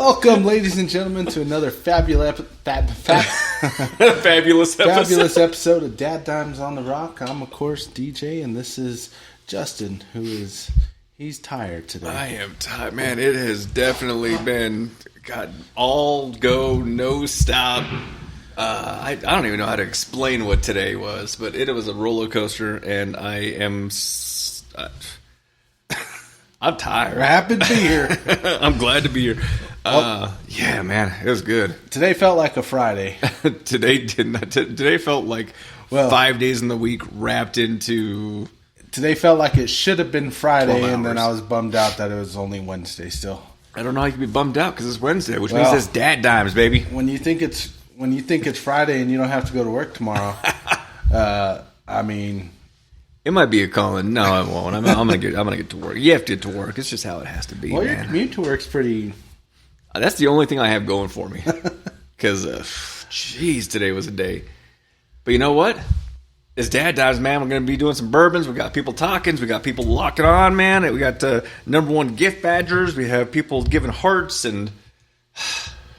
Welcome, ladies and gentlemen, to another fabulous fabulous episode of DadDimes on the Rock. I'm, of course, DJ, and this is Justin, he's tired today. I am tired, man. It has definitely been, all go, no stop. I don't even know how to explain what today was, but it was a roller coaster, and I am... I'm tired. We're happy to be here. I'm glad to be here. Yeah, man, it was good. Today felt like a Friday. Today felt like 5 days in the week wrapped into... Today felt like it should have been Friday, and then I was bummed out that it was only Wednesday still. I don't know how you can be bummed out because it's Wednesday, which means it's DadDimes, baby. When you think it's Friday and you don't have to go to work tomorrow, I mean... It might be a calling. No, I won't. I'm gonna get to work. You have to get to work. It's just how it has to be. Well, man. Your commute to work's pretty. That's the only thing I have going for me. Because, today was a day. But you know what? It's DadDimes, man. We're gonna be doing some bourbons. We got people talking. We got people locking on, man. We got #1 gift badgers. We have people giving hearts and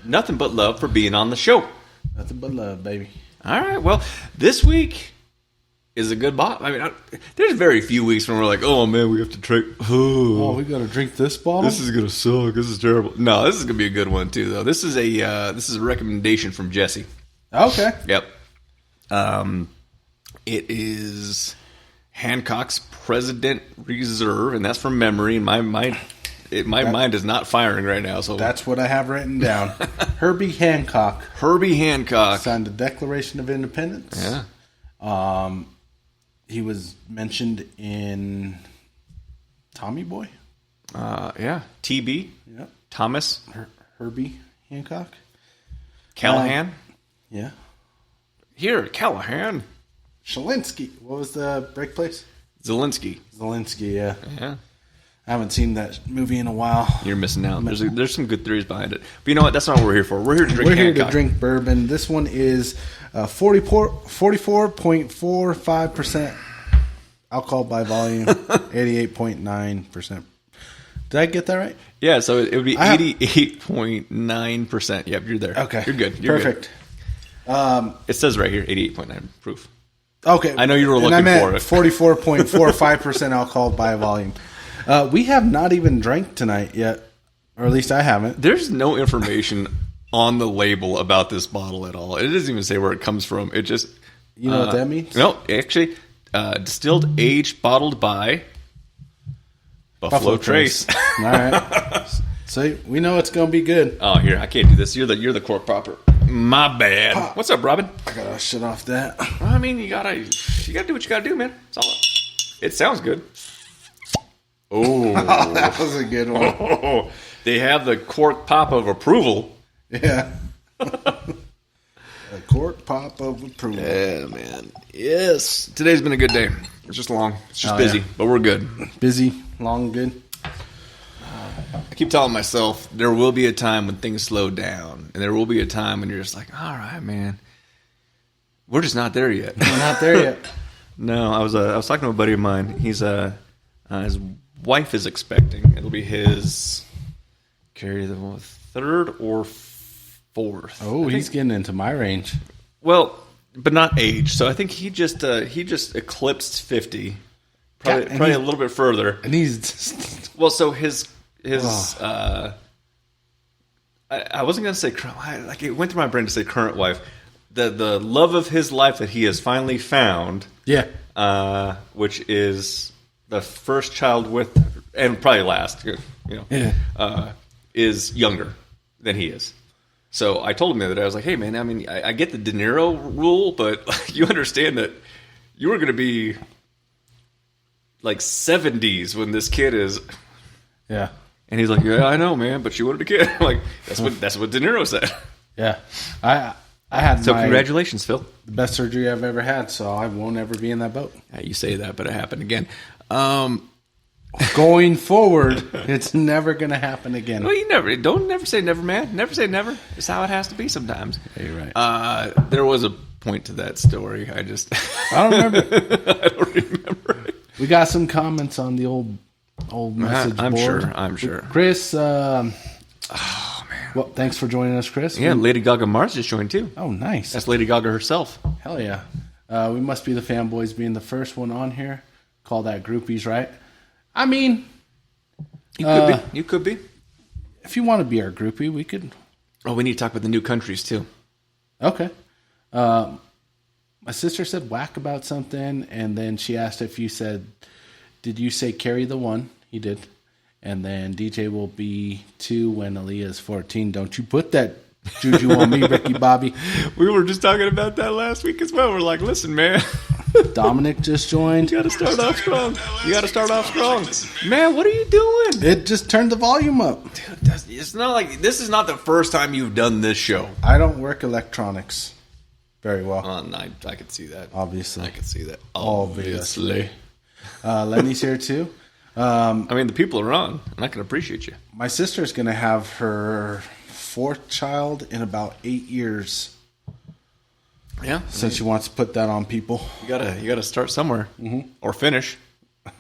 nothing but love for being on the show. Nothing but love, baby. All right. Well, this week is a good bottle. I mean, there's very few weeks when we're like, oh man, we have to drink. Oh, we got to drink this bottle. This is gonna suck. This is terrible. No, this is gonna be a good one too, though. This is a recommendation from Jesse. Okay. Yep. It is Hancock's President Reserve, and that's from memory. And my mind is not firing right now. So that's what I have written down. Herbie Hancock. Herbie Hancock signed the Declaration of Independence. Yeah. He was mentioned in Tommy Boy. Yeah. TB. Yep. Thomas. Herbie Hancock. Callahan. Yeah. Here, Callahan. Shalinsky. What was the break place? Zelensky, yeah. Yeah. I haven't seen that movie in a while. You're missing out. There's some good theories behind it. But you know what? That's not what we're here for. We're here to drink Hancock. We're here to drink bourbon. This one is 44.45% alcohol by volume, 88.9%. Did I get that right? Yeah, so it would be 88.9%. Yep, you're there. Okay. You're good. Perfect. Good. It says right here, 88.9 proof. Okay. I know you were looking for it. 44.45% alcohol by volume. We have not even drank tonight yet, or at least I haven't. There's no information on the label about this bottle at all. It doesn't even say where it comes from. It just... You know what that means? No, actually, distilled, aged, bottled by Buffalo Trace. All right. So we know it's going to be good. Oh, here, I can't do this. You're the cork popper. My bad. Pop. What's up, Robin? I got to shut off that. Well, I mean, you gotta do what you gotta do, man. It sounds good. Oh, that was a good one. Oh, they have the cork pop of approval. Yeah. A cork pop of approval. Yeah, man. Yes. Today's been a good day. It's just long. It's just busy, but we're good. Busy, long, good. I keep telling myself there will be a time when things slow down, and there will be a time when you're just like, all right, man, we're just not there yet. We're not there yet. No, I was talking to a buddy of mine. He's his wife is expecting. It'll be his the third or fourth. Oh, he's getting into my range. Well, but not age. So I think he just eclipsed 50. Probably a little bit further. And he's well. So his I wasn't gonna say like it went through my brain to say current wife. The love of his life that he has finally found. Yeah. Which is the first child with, and probably last, is younger than he is. So I told him the other day, I was like, hey, man, I mean, I get the De Niro rule, but you understand that you were going to be like 70s when this kid is. Yeah. And he's like, yeah, I know, man, but she wanted a kid. I'm like, that's what De Niro said. Yeah. I had congratulations, Phil. The best surgery I've ever had, so I won't ever be in that boat. Yeah, you say that, but it happened again. Going forward, it's never going to happen again. Well, don't never say never, man. Never say never. It's how it has to be sometimes. Yeah, you're right. There was a point to that story. I don't remember. I don't remember. We got some comments on the old message board. I'm sure. Chris, oh man, Well, thanks for joining us, Chris. Yeah, Lady Gaga Mars just joined too. Oh, nice. That's Lady Gaga herself. Hell yeah. We must be the fanboys being the first one on here. Call that groupies, right? I mean... You could be. If you want to be our groupie, we could... Oh, we need to talk about the new countries too. Okay. My sister said whack about something, and then she asked if you said, did you say carry the one? He did. And then DJ will be 2 when Aaliyah is 14. Don't you put that juju on me, Ricky Bobby. We were just talking about that last week as well. We're like, listen, man. Dominic just joined. You got to start off strong. Man, what are you doing? It just turned the volume up. Dude, it's not like this is not the first time you've done this show. I don't work electronics very well. I could see that. Obviously. I could see that. Obviously. Lenny's here too. I mean, the people are on, and I can appreciate you. My sister's going to have her 4th child in about 8 years. Yeah, Since she wants to put that on people. You gotta start somewhere, or finish.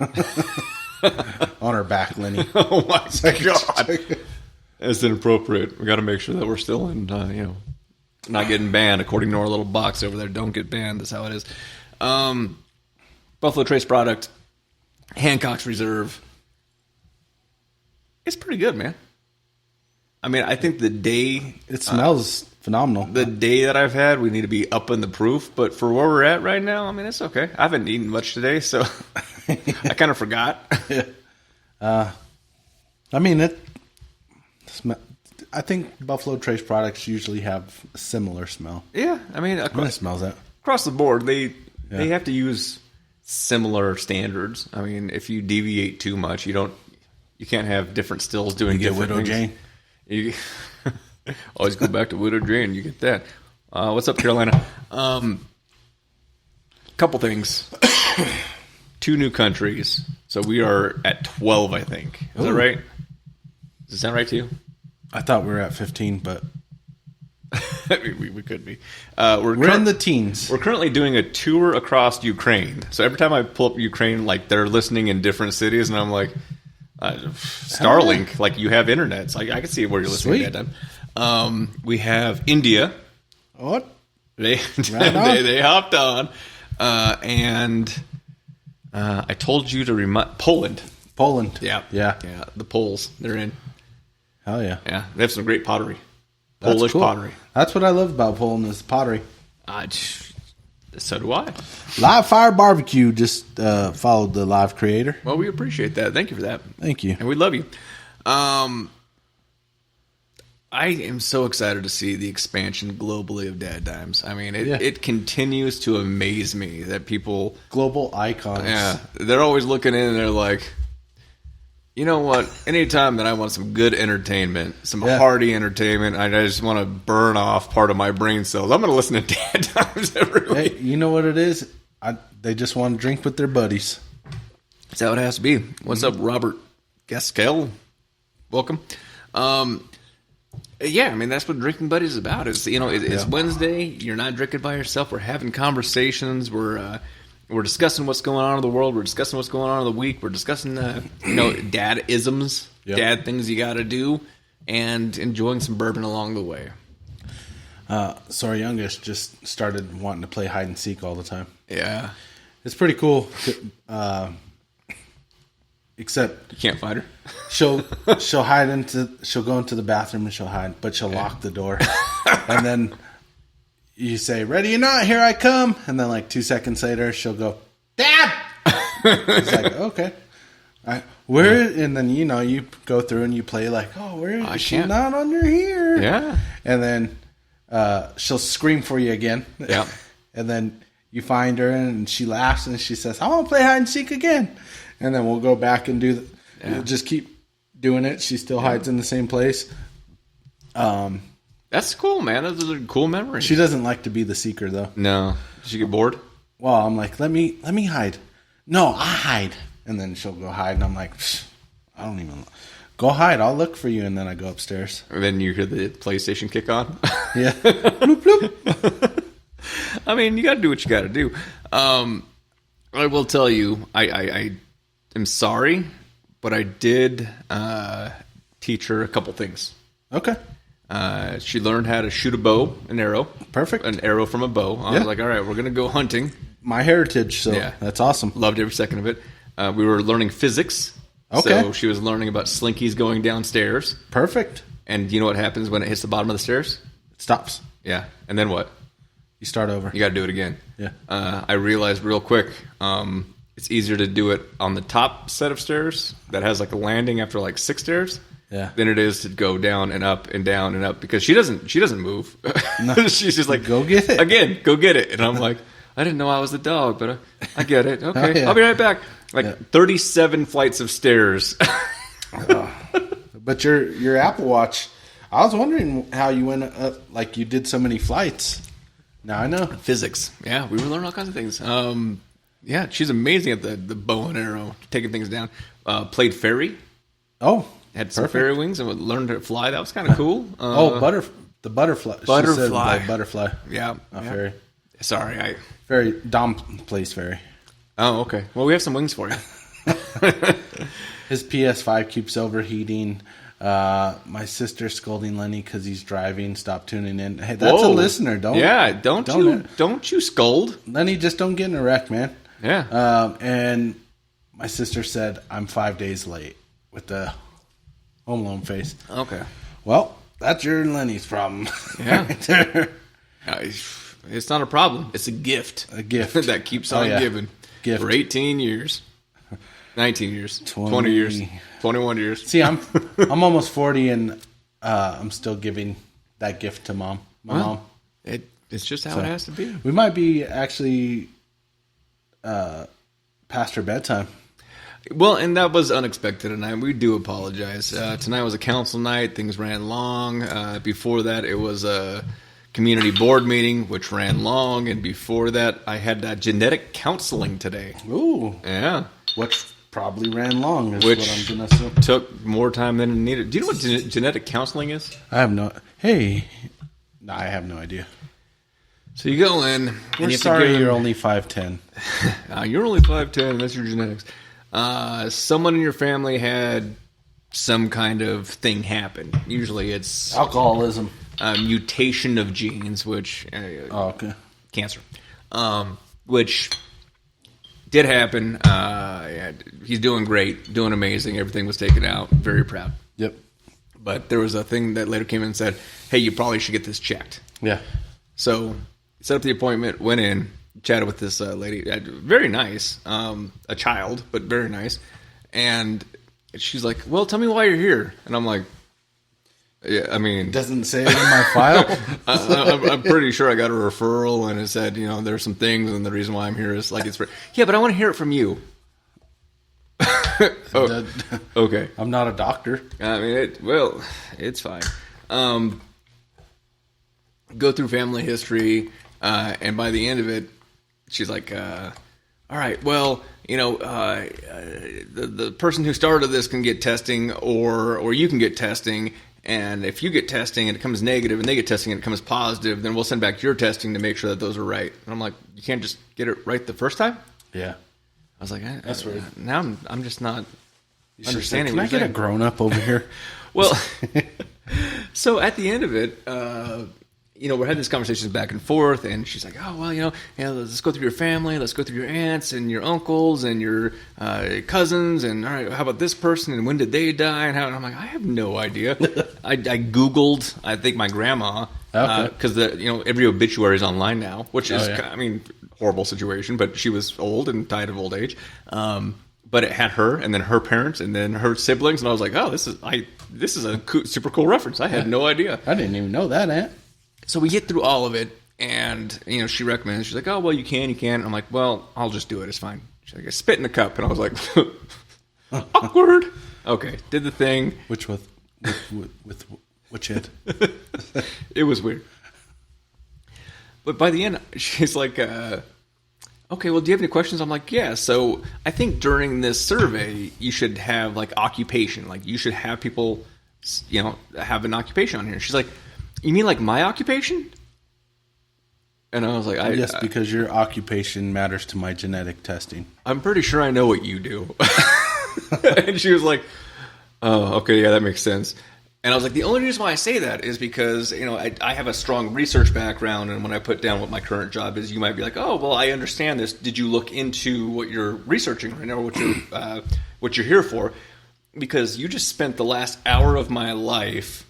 On her back, Lenny. Oh my god, that's inappropriate. We got to make sure that we're still in, not getting banned according to our little box over there. Don't get banned. That's how it is. Buffalo Trace product, Hancock's Reserve. It's pretty good, man. I mean, I think the day... It smells phenomenal. The day that I've had, we need to be up in the proof. But for where we're at right now, I mean, it's okay. I haven't eaten much today, so I kind of forgot. I mean, I think Buffalo Trace products usually have a similar smell. Yeah, I mean... It smells that. Across the board, they have to use similar standards. I mean, if you deviate too much, you can't have different stills doing different Widow things. Jane. You always go back to Widow Jane. You get that. What's up, Carolina? Couple things. 2 new countries. So we are at 12, I think. Is that right? Does it sound right to you? I thought we were at 15, but... we could be. We're in the teens. We're currently doing a tour across Ukraine. So every time I pull up Ukraine, like they're listening in different cities, and I'm like... Starlink, like you have internet. So I can see where you're listening at that time. We have India. What? They hopped on. And I told you to remind... Poland. Yeah. The Poles. They're in. Hell yeah. Yeah. They have some great pottery. That's Polish cool. pottery. That's what I love about Poland is pottery. So do I. Live Fire Barbecue just followed the live creator. Well, we appreciate that. Thank you for that. Thank you. And we love you. I am so excited to see the expansion globally of DadDimes. I mean, it continues to amaze me that people... Global icons. Yeah. They're always looking in and they're like, you know what? Anytime that I want some good entertainment, some hearty entertainment, I just want to burn off part of my brain cells, I'm going to listen to DadDimes every week. Hey, you know what it is? They just want to drink with their buddies. That's how it has to be. What's up, Robert Gaskell? Welcome. Yeah, I mean, that's what Drinking Buddies is about. It's Wednesday. You're not drinking by yourself. We're having conversations. We're discussing what's going on in the world. We're discussing what's going on in the week. We're discussing, dad-isms, dad things you got to do, and enjoying some bourbon along the way. So our youngest just started wanting to play hide and seek all the time. Yeah. It's pretty cool. Except you can't find her. She'll go into the bathroom and she'll hide, but she'll lock the door. And then you say, "Ready or not, here I come." And then like 2 seconds later, she'll go, "Dad!" It's like, okay. And then, you go through and you play like, "Oh, where is she not under here?" Yeah. And then she'll scream for you again. Yeah. And then you find her and she laughs and she says, "I want to play hide and seek again." And then we'll go back and we'll just keep doing it. She still hides in the same place. That's cool, man. Those are cool memories. She doesn't like to be the seeker, though. No. Does she get bored? Well, I'm like, let me hide. No, I hide. And then she'll go hide, and I'm like, I don't even... Go hide. I'll look for you. And then I go upstairs. And then you hear the PlayStation kick on? Yeah. Bloop, bloop. I mean, you got to do what you got to do. I will tell you, I am sorry, but I did teach her a couple things. Okay. She learned how to shoot a bow, an arrow. Perfect. An arrow from a bow. I was like, all right, we're going to go hunting. My heritage, so that's awesome. Loved every second of it. We were learning physics. Okay. So she was learning about slinkies going downstairs. Perfect. And you know what happens when it hits the bottom of the stairs? It stops. Yeah. And then what? You start over. You got to do it again. Yeah. I realized real quick, it's easier to do it on the top set of stairs that has like a landing after like 6 stairs. Yeah. Than it is to go down and up and down and up, because she doesn't move. No. She's just like, go get it again. Go get it. And I'm like, I didn't know I was the dog, but I get it. Okay, I'll be right back. 37 flights of stairs. But your Apple Watch, I was wondering how you went up, like you did so many flights. Now I know. Physics. Yeah, we were learning all kinds of things. Yeah, she's amazing at the bow and arrow, taking things down. Played fairy. Oh, had some fairy wings and learned to fly. That was kind of cool. The butterfly. Butterfly. She said butterfly. Yeah. Fairy. Sorry, Fairy. Dom plays fairy. Oh, okay. Well, we have some wings for you. His PS5 keeps overheating. My sister's scolding Lenny because he's driving. Stop tuning in. Hey, that's a listener. Don't you scold. Lenny, just don't get in a wreck, man. Yeah. And my sister said I'm 5 days late with the Home Alone face. Okay. Well, that's your and Lenny's problem. Yeah. It's not a problem. It's a gift. A gift. That keeps on giving. Gift. For 18 years. 19 years. 20 years. 21 years. See, I'm almost 40 and I'm still giving that gift to Mom. Mom. It's just how it has to be. We might be actually past her bedtime. Well, and that was unexpected tonight. We do apologize. Tonight was a council night. Things ran long. Before that, it was a community board meeting, which ran long. And before that, I had genetic counseling today. Ooh. Yeah. Which probably ran long, is which what I'm going to assume. Took more time than it needed. Do you know what genetic counseling is? I have no... Hey. No, I have no idea. So you go in... We're sorry you're only 5'10". You're only 5'10", and that's your genetics. Someone in your family had some kind of thing happen. Usually it's alcoholism, mutation of genes, which cancer, which did happen. He's doing great, doing amazing. Everything was taken out. Very proud. Yep. But there was a thing that later came in and said, "Hey, you probably should get this checked." Yeah. So set up the appointment. Went in. Chatted with this lady, very nice, a child, but very nice. And she's like, well, tell me why you're here. And I'm like, yeah, I mean... Doesn't say it in my file. I'm pretty sure I got a referral, and it said, there's some things, and the reason why I'm here is like, it's... Yeah, but I want to hear it from you. Okay. I'm not a doctor. I mean, it's fine. Go through family history, and by the end of it, she's like, all right, well, the person who started this can get testing, or you can get testing, and if you get testing and it comes negative, and they get testing and it comes positive, then we'll send back your testing to make sure that those are right. And I'm like, you can't just get it right the first time? Yeah. I was like, that's weird. Now I'm just not understanding. Can I get a grown-up over here? Well, so at the end of it, we're having these conversations back and forth, and she's like, oh, well, let's go through your family, let's go through your aunts and your uncles and your cousins, and all right, how about this person, and when did they die, and I'm like, I have no idea. I Googled, I think, my grandma, because every obituary is online now, which is, horrible situation, but she was old and died of old age. But it had her, and then her parents, and then her siblings, and I was like, oh, this is a super cool reference. I had no idea. I didn't even know that, Aunt. So we get through all of it, and she recommends. She's like, "Oh well, you can." And I'm like, "Well, I'll just do it. It's fine." She's like, "I spit in the cup," and I was like, "Awkward." Okay, did the thing. With which head? It was weird. But by the end, she's like, "Okay, well, do you have any questions?" I'm like, "Yeah." So I think during this survey, you should have like occupation. Like you should have people, have an occupation on here. She's like, you mean like my occupation? And I was like, yes, because your occupation matters to my genetic testing. I'm pretty sure I know what you do. And she was like, oh, okay, yeah, that makes sense. And I was like, the only reason why I say that is because, I have a strong research background, and when I put down what my current job is, you might be like, oh, well, I understand this. Did you look into what you're researching right now, what you're here for? Because you just spent the last hour of my life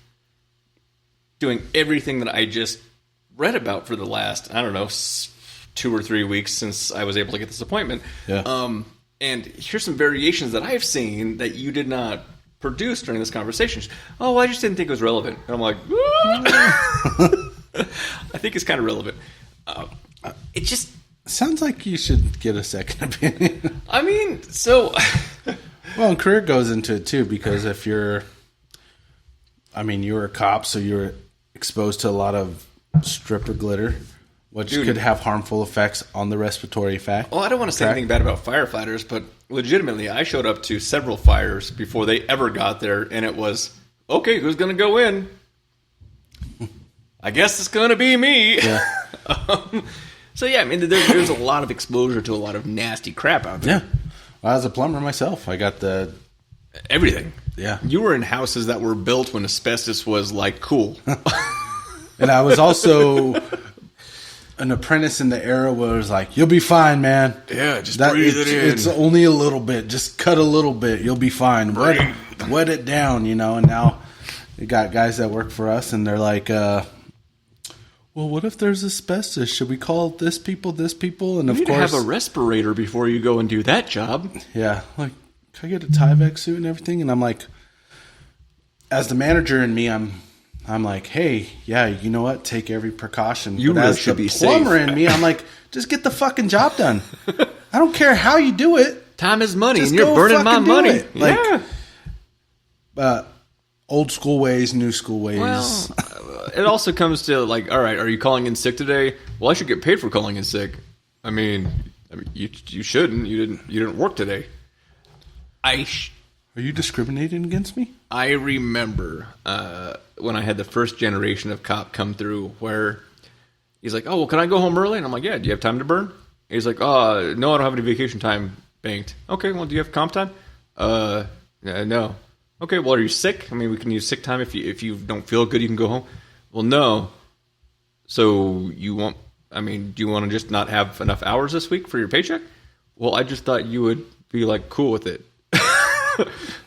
doing everything that I just read about for the last, 2 or 3 weeks since I was able to get this appointment. Yeah. And here's some variations that I've seen that you did not produce during this conversation. Oh, I just didn't think it was relevant. And I'm like, I think it's kind of relevant. It just sounds like you should get a second opinion. I mean, so... Well, and career goes into it too, because if you were a cop, so you were exposed to a lot of stripper glitter, which could have harmful effects on the respiratory tract. Well, I don't want to say anything bad about firefighters, but legitimately, I showed up to several fires before they ever got there, and it was, okay, who's going to go in? I guess it's going to be me. Yeah. So, yeah, I mean, there's a lot of exposure to a lot of nasty crap out there. Yeah. Well, I was a plumber myself. I got everything. Yeah. You were in houses that were built when asbestos was, like, cool. And I was also an apprentice in the era where it was like, you'll be fine, man. Yeah, just breathe it in. It's only a little bit. Just cut a little bit. You'll be fine. Wet it down, And now you got guys that work for us, and they're like, well, what if there's asbestos? Should we call this people? And of course, have a respirator before you go and do that job. Yeah, like, can I get a Tyvek suit and everything? And I'm like, as the manager in me, I'm like, hey, yeah, you know what? Take every precaution. You but really as should the be plumber safe. in me, I'm like, just get the fucking job done. I don't care how you do it. Time is money, Just and you're go burning my fucking do money. it. Like, yeah. Old school ways, new school ways. Well, it also comes to, like, all right, are you calling in sick today? Well, I should get paid for calling in sick. I mean you shouldn't. You didn't work today. Are you discriminating against me? I remember when I had the first generation of cop come through where he's like, oh, well, can I go home early? And I'm like, yeah, do you have time to burn? He's like, no, I don't have any vacation time banked. Okay, well, do you have comp time? No. Okay, well, are you sick? I mean, we can use sick time if you don't feel good, you can go home. Well, no. So do you want to just not have enough hours this week for your paycheck? Well, I just thought you would be, like, cool with it.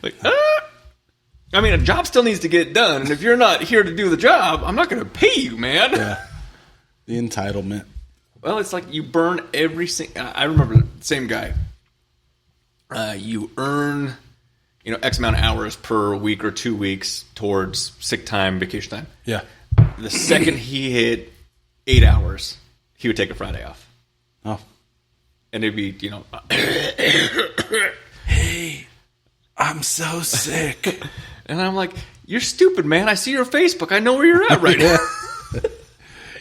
Like, I mean, a job still needs to get done, and if you're not here to do the job, I'm not going to pay you, man. Yeah. The entitlement. Well, it's like you burn every single... I remember the same guy. You earn, X amount of hours per week or 2 weeks towards sick time, vacation time. Yeah. The second he hit 8 hours, he would take a Friday off. Oh. And it'd be, Hey, I'm so sick. And I'm like, you're stupid, man. I see your Facebook. I know where you're at right now.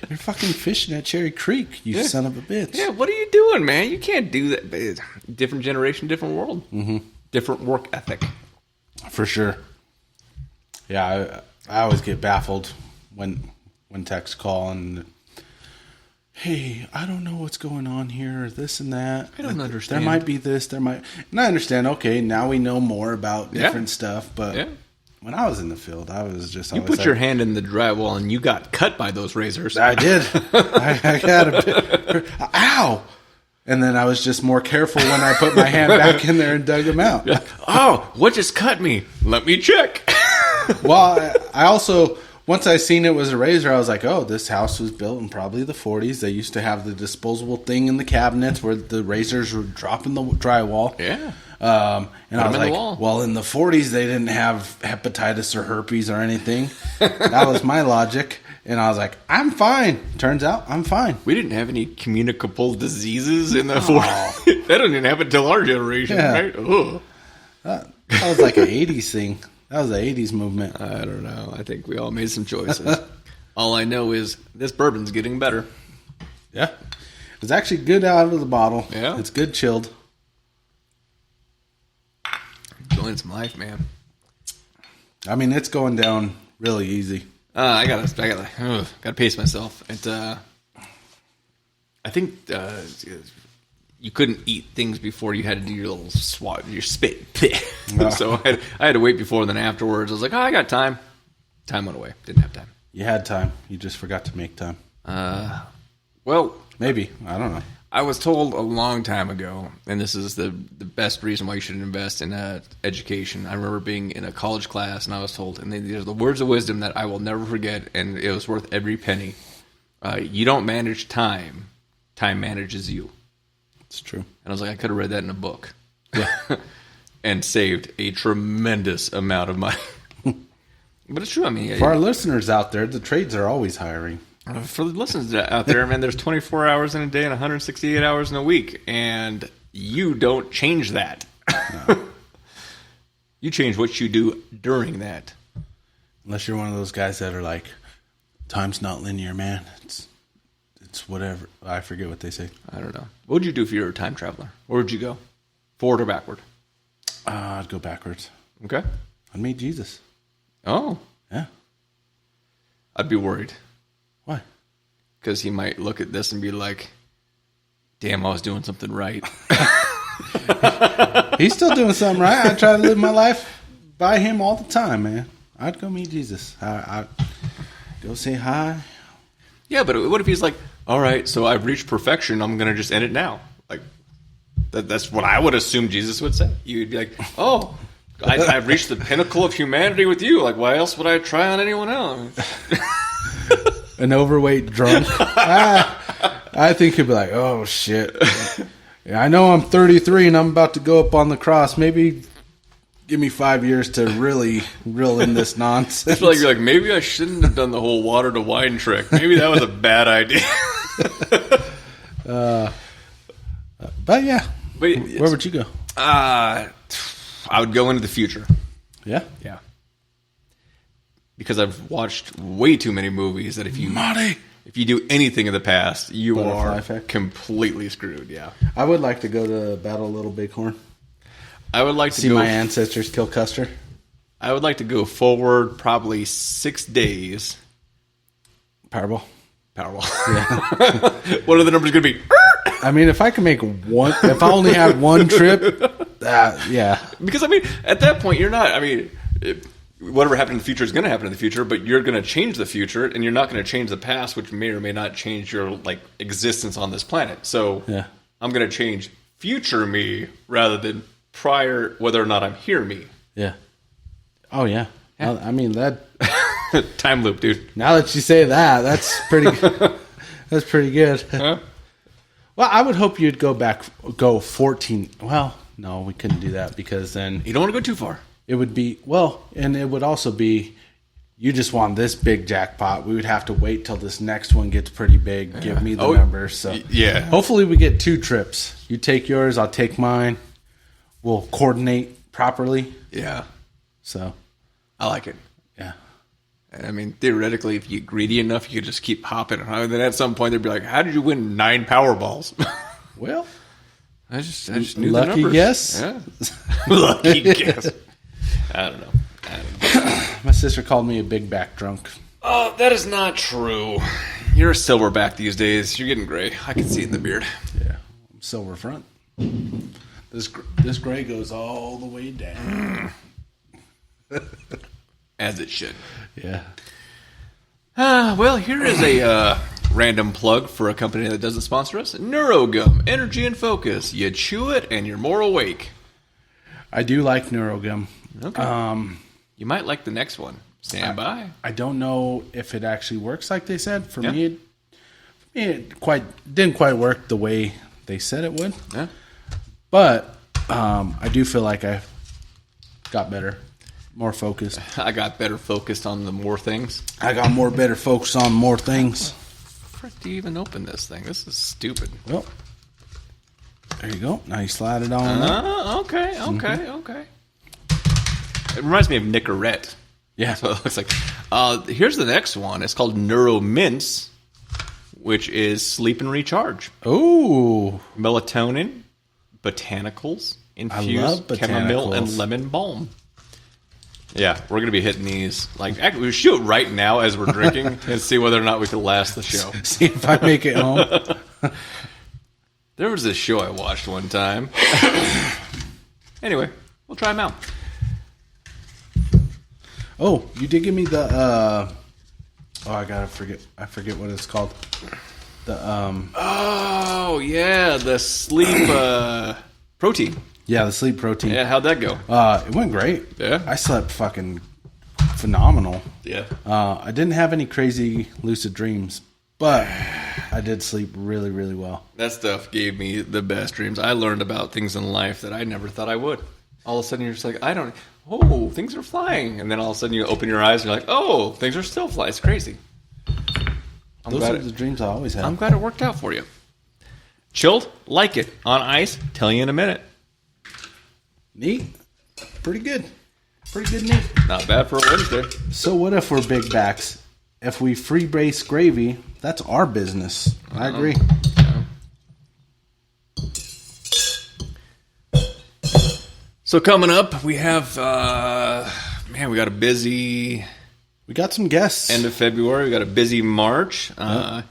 You're fucking fishing at Cherry Creek, you son of a bitch. Yeah, what are you doing, man? You can't do that. Different generation, different world. Mm-hmm. Different work ethic. For sure. Yeah, I always get baffled when texts call and, hey, I don't know what's going on here, this and that. I don't understand. There might be this, there might... And I understand, okay, now we know more about different stuff, but when I was in the field, I was just... You put your hand in the drywall and you got cut by those razors. I did. I got a bit... Ow! And then I was just more careful when I put my hand back in there and dug them out. Oh, what just cut me? Let me check. Well, I also... Once I seen it was a razor, I was like, oh, this house was built in probably the 40s. They used to have the disposable thing in the cabinets where the razors would drop in the drywall. Yeah. And I was like, well, in the 40s, they didn't have hepatitis or herpes or anything. That was my logic. And I was like, I'm fine. Turns out, I'm fine. We didn't have any communicable diseases in the 40s. That didn't happen until our generation, right? Ugh. That was like an 80s thing. That was the 80s movement. I don't know. I think we all made some choices. All I know is this bourbon's getting better. Yeah. It's actually good out of the bottle. Yeah. It's good chilled. Enjoying some life, man. I mean, it's going down really easy. I gotta pace myself. I think you couldn't eat things before you had to do your little swat, your spit. So I had to wait before and then afterwards. I was like, I got time. Time went away. Didn't have time. You had time. You just forgot to make time. Well, maybe. I don't know. I was told a long time ago, and this is the best reason why you should invest in education. I remember being in a college class, and I was told, and these are the words of wisdom that I will never forget, and it was worth every penny. You don't manage time. Time manages you. It's true. And I was like, I could have read that in a book. Yeah. And saved a tremendous amount of money. But it's true. I mean, for our listeners out there, the trades are always hiring. For the listeners out there, man, there's 24 hours in a day and 168 hours in a week, and you don't change that. No. You change what you do during that. Unless you're one of those guys that are like, time's not linear, man. It's whatever. I forget what they say. I don't know. What would you do if you were a time traveler? Where would you go? Forward or backward? I'd go backwards. Okay. I'd meet Jesus. Oh. Yeah. I'd be worried. Why? Because he might look at this and be like, damn, I was doing something right. He's still doing something right. I try to live my life by him all the time, man. I'd go meet Jesus. I'd go say hi. Yeah, but what if he's like, all right, so I've reached perfection. I'm going to just end it now. Like, that's what I would assume Jesus would say. You'd be like, oh, I've reached the pinnacle of humanity with you. Like, why else would I try on anyone else? An overweight drunk. I think he'd be like, oh, shit. Yeah, I know I'm 33 and I'm about to go up on the cross. Maybe give me 5 years to really reel in this nonsense. It's like you're like, maybe I shouldn't have done the whole water to wine trick. Maybe that was a bad idea. But yeah, where would you go? I would go into the future. Yeah? Yeah. Because I've watched way too many movies that if you do anything in the past, you Butterfly are effect. Completely screwed. Yeah. I would like to go to Battle of Little Bighorn. I would like to see my ancestors kill Custer. I would like to go forward probably 6 days. Powerball. Yeah. What are the numbers going to be? I mean, if I can make one, if I only had one trip, yeah. Because I mean, at that point, you're not. I mean, whatever happened in the future is going to happen in the future, but you're going to change the future, and you're not going to change the past, which may or may not change your like existence on this planet. So, yeah. I'm going to change future me rather than prior, whether or not I'm here me. Yeah. Oh yeah. I mean that time loop, dude. Now that you say that, that's pretty. That's pretty good. Huh? Well, I would hope you'd go 14. Well, no, we couldn't do that because then you don't want to go too far. It would be and it would also be. You just want this big jackpot. We would have to wait till this next one gets pretty big. Yeah. Give me the numbers. So yeah. Hopefully we get 2 trips. You take yours, I'll take mine. We'll coordinate properly. Yeah. So I like it. Yeah. I mean, theoretically, if you get greedy enough, you could just keep hopping. And then at some point, they'd be like, how did you win 9 Powerballs? Well, I just knew lucky the numbers. Guess. Yeah. Lucky guess. I don't know. My sister called me a big back drunk. Oh, that is not true. You're a silverback these days. You're getting gray. I can see it in the beard. Yeah. I'm silver front. This gray goes all the way down. As it should. Yeah. Well, here is a random plug for a company that doesn't sponsor us. NeuroGum. Energy and focus. You chew it and you're more awake. I do like NeuroGum. Okay. You might like the next one. Stand by. I don't know if it actually works like they said. For me, it didn't quite work the way they said it would. Yeah. But I do feel like I got better, more focused. I got better focused on the more things. I got better focused on more things. Frick, do you even open this thing? This is stupid. Well, there you go. Now you slide it on. Okay. It reminds me of Nicorette. Yeah. So it looks like. Here's the next one. It's called Neuro Mints, which is sleep and recharge. Ooh. Melatonin, botanicals, infused chamomile and lemon balm. Yeah, we're going to be hitting these. Like, actually, we should right now as we're drinking and see whether or not we can last the show. See if I make it home. There was this show I watched one time. Anyway, we'll try them out. Oh, you did give me the. I forget what it's called. The Oh yeah, the sleep protein. Yeah, the sleep protein. Yeah, how'd that go? It went great. Yeah, I slept fucking phenomenal. Yeah. I didn't have any crazy lucid dreams, but I did sleep really, really well. That stuff gave me the best dreams. I learned about things in life that I never thought I would. All of a sudden, you're just like, things are flying. And then all of a sudden, you open your eyes and you're like, oh, things are still flying. It's crazy. Those are the dreams I always had. I'm glad it worked out for you. Chilled? Like it. On ice? Tell you in a minute. Neat. Pretty good. Pretty good neat. Not bad for a Wednesday. So what if we're big backs? If we free brace gravy, that's our business. I agree. Yeah. So coming up, we have, we got a busy... We got some guests. End of February, we got a busy March. I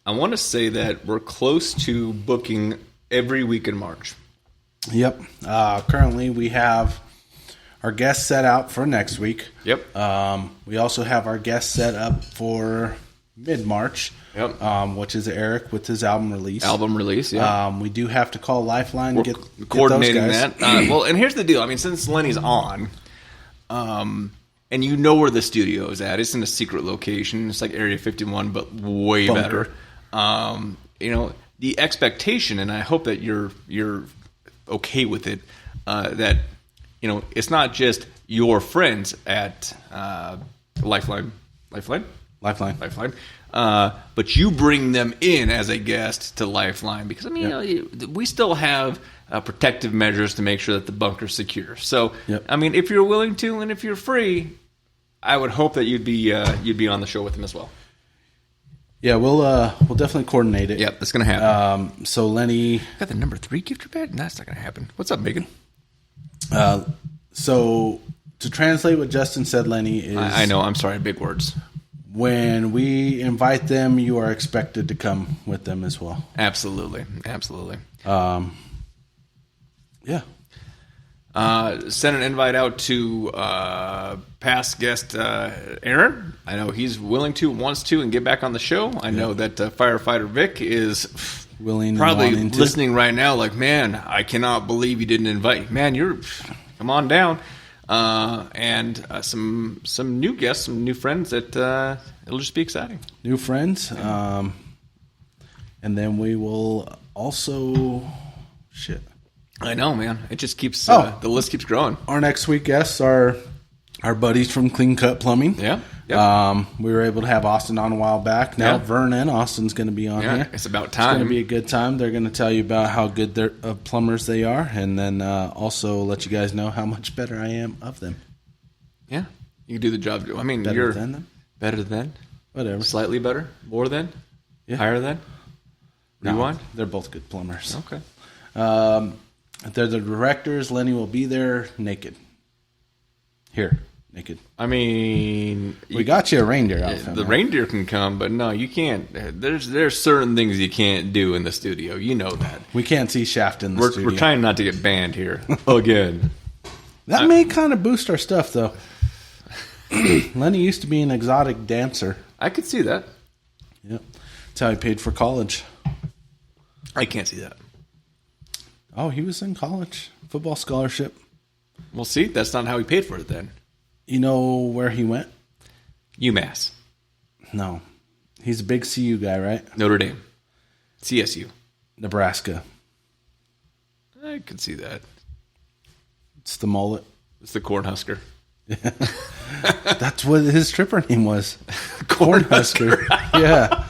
want to say that we're close to booking every week in March. Yep. Currently, we have our guests set out for next week. Yep. We also have our guests set up for mid-March. Yep. Which is Eric with his album release. Yeah. We do have to call Lifeline. We're get coordinating those guys. that. Well, and here's the deal. I mean, since Lenny's on, and you know where the studio is at. It's in a secret location. It's like Area 51, but way Bunker. better. The expectation, and I hope that you're okay with it, that it's not just your friends at Lifeline, but you bring them in as a guest to Lifeline because we still have protective measures to make sure that the bunker's secure. So, if you're willing to and if you're free, I would hope that you'd be on the show with them as well. Yeah, we'll definitely coordinate it. Yep, that's gonna happen. So Lenny got the number 3 gift bag? That's not gonna happen. What's up, Megan? So to translate what Justin said, Lenny is I know. I'm sorry, big words. When we invite them, you are expected to come with them as well. Absolutely. Yeah. Send an invite out to past guest Aaron. I know he's willing to, wants to, and get back on the show. I know that Firefighter Vic is probably listening right now like, man, I cannot believe you didn't invite. Man, come on down. And some new guests, some new friends that it'll just be exciting. New friends. And then we will also... Shit. I know, man. It just keeps the list keeps growing. Our next week guests are our buddies from Clean Cut Plumbing. Yeah. Yep. We were able to have Austin on a while back. Now Vern and Austin's going to be on here. It's about time. It's going to be a good time. They're going to tell you about how good plumbers they are, and then also let you guys know how much better I am of them. Yeah, you can do the job. I mean, better than them. Better than. Whatever. Slightly better. More than. Yeah. Higher than. Rewind. No, they're both good plumbers. Okay. They're the directors. Lenny will be there naked. Naked. I mean, we got you a reindeer outfit. The reindeer can come, but no, you can't. There's certain things you can't do in the studio. You know that. We can't see Shaft in the studio. We're trying not to get banned here again. That may kind of boost our stuff, though. Lenny used to be an exotic dancer. I could see that. Yep. That's how he paid for college. I can't see that. Oh, he was in college. Football scholarship. Well, see, that's not how he paid for it then. You know where he went? UMass. No. He's a big CU guy, right? Notre Dame. CSU. Nebraska. I could see that. It's the mullet. It's the Cornhusker. That's what his stripper name was. Cornhusker. Yeah.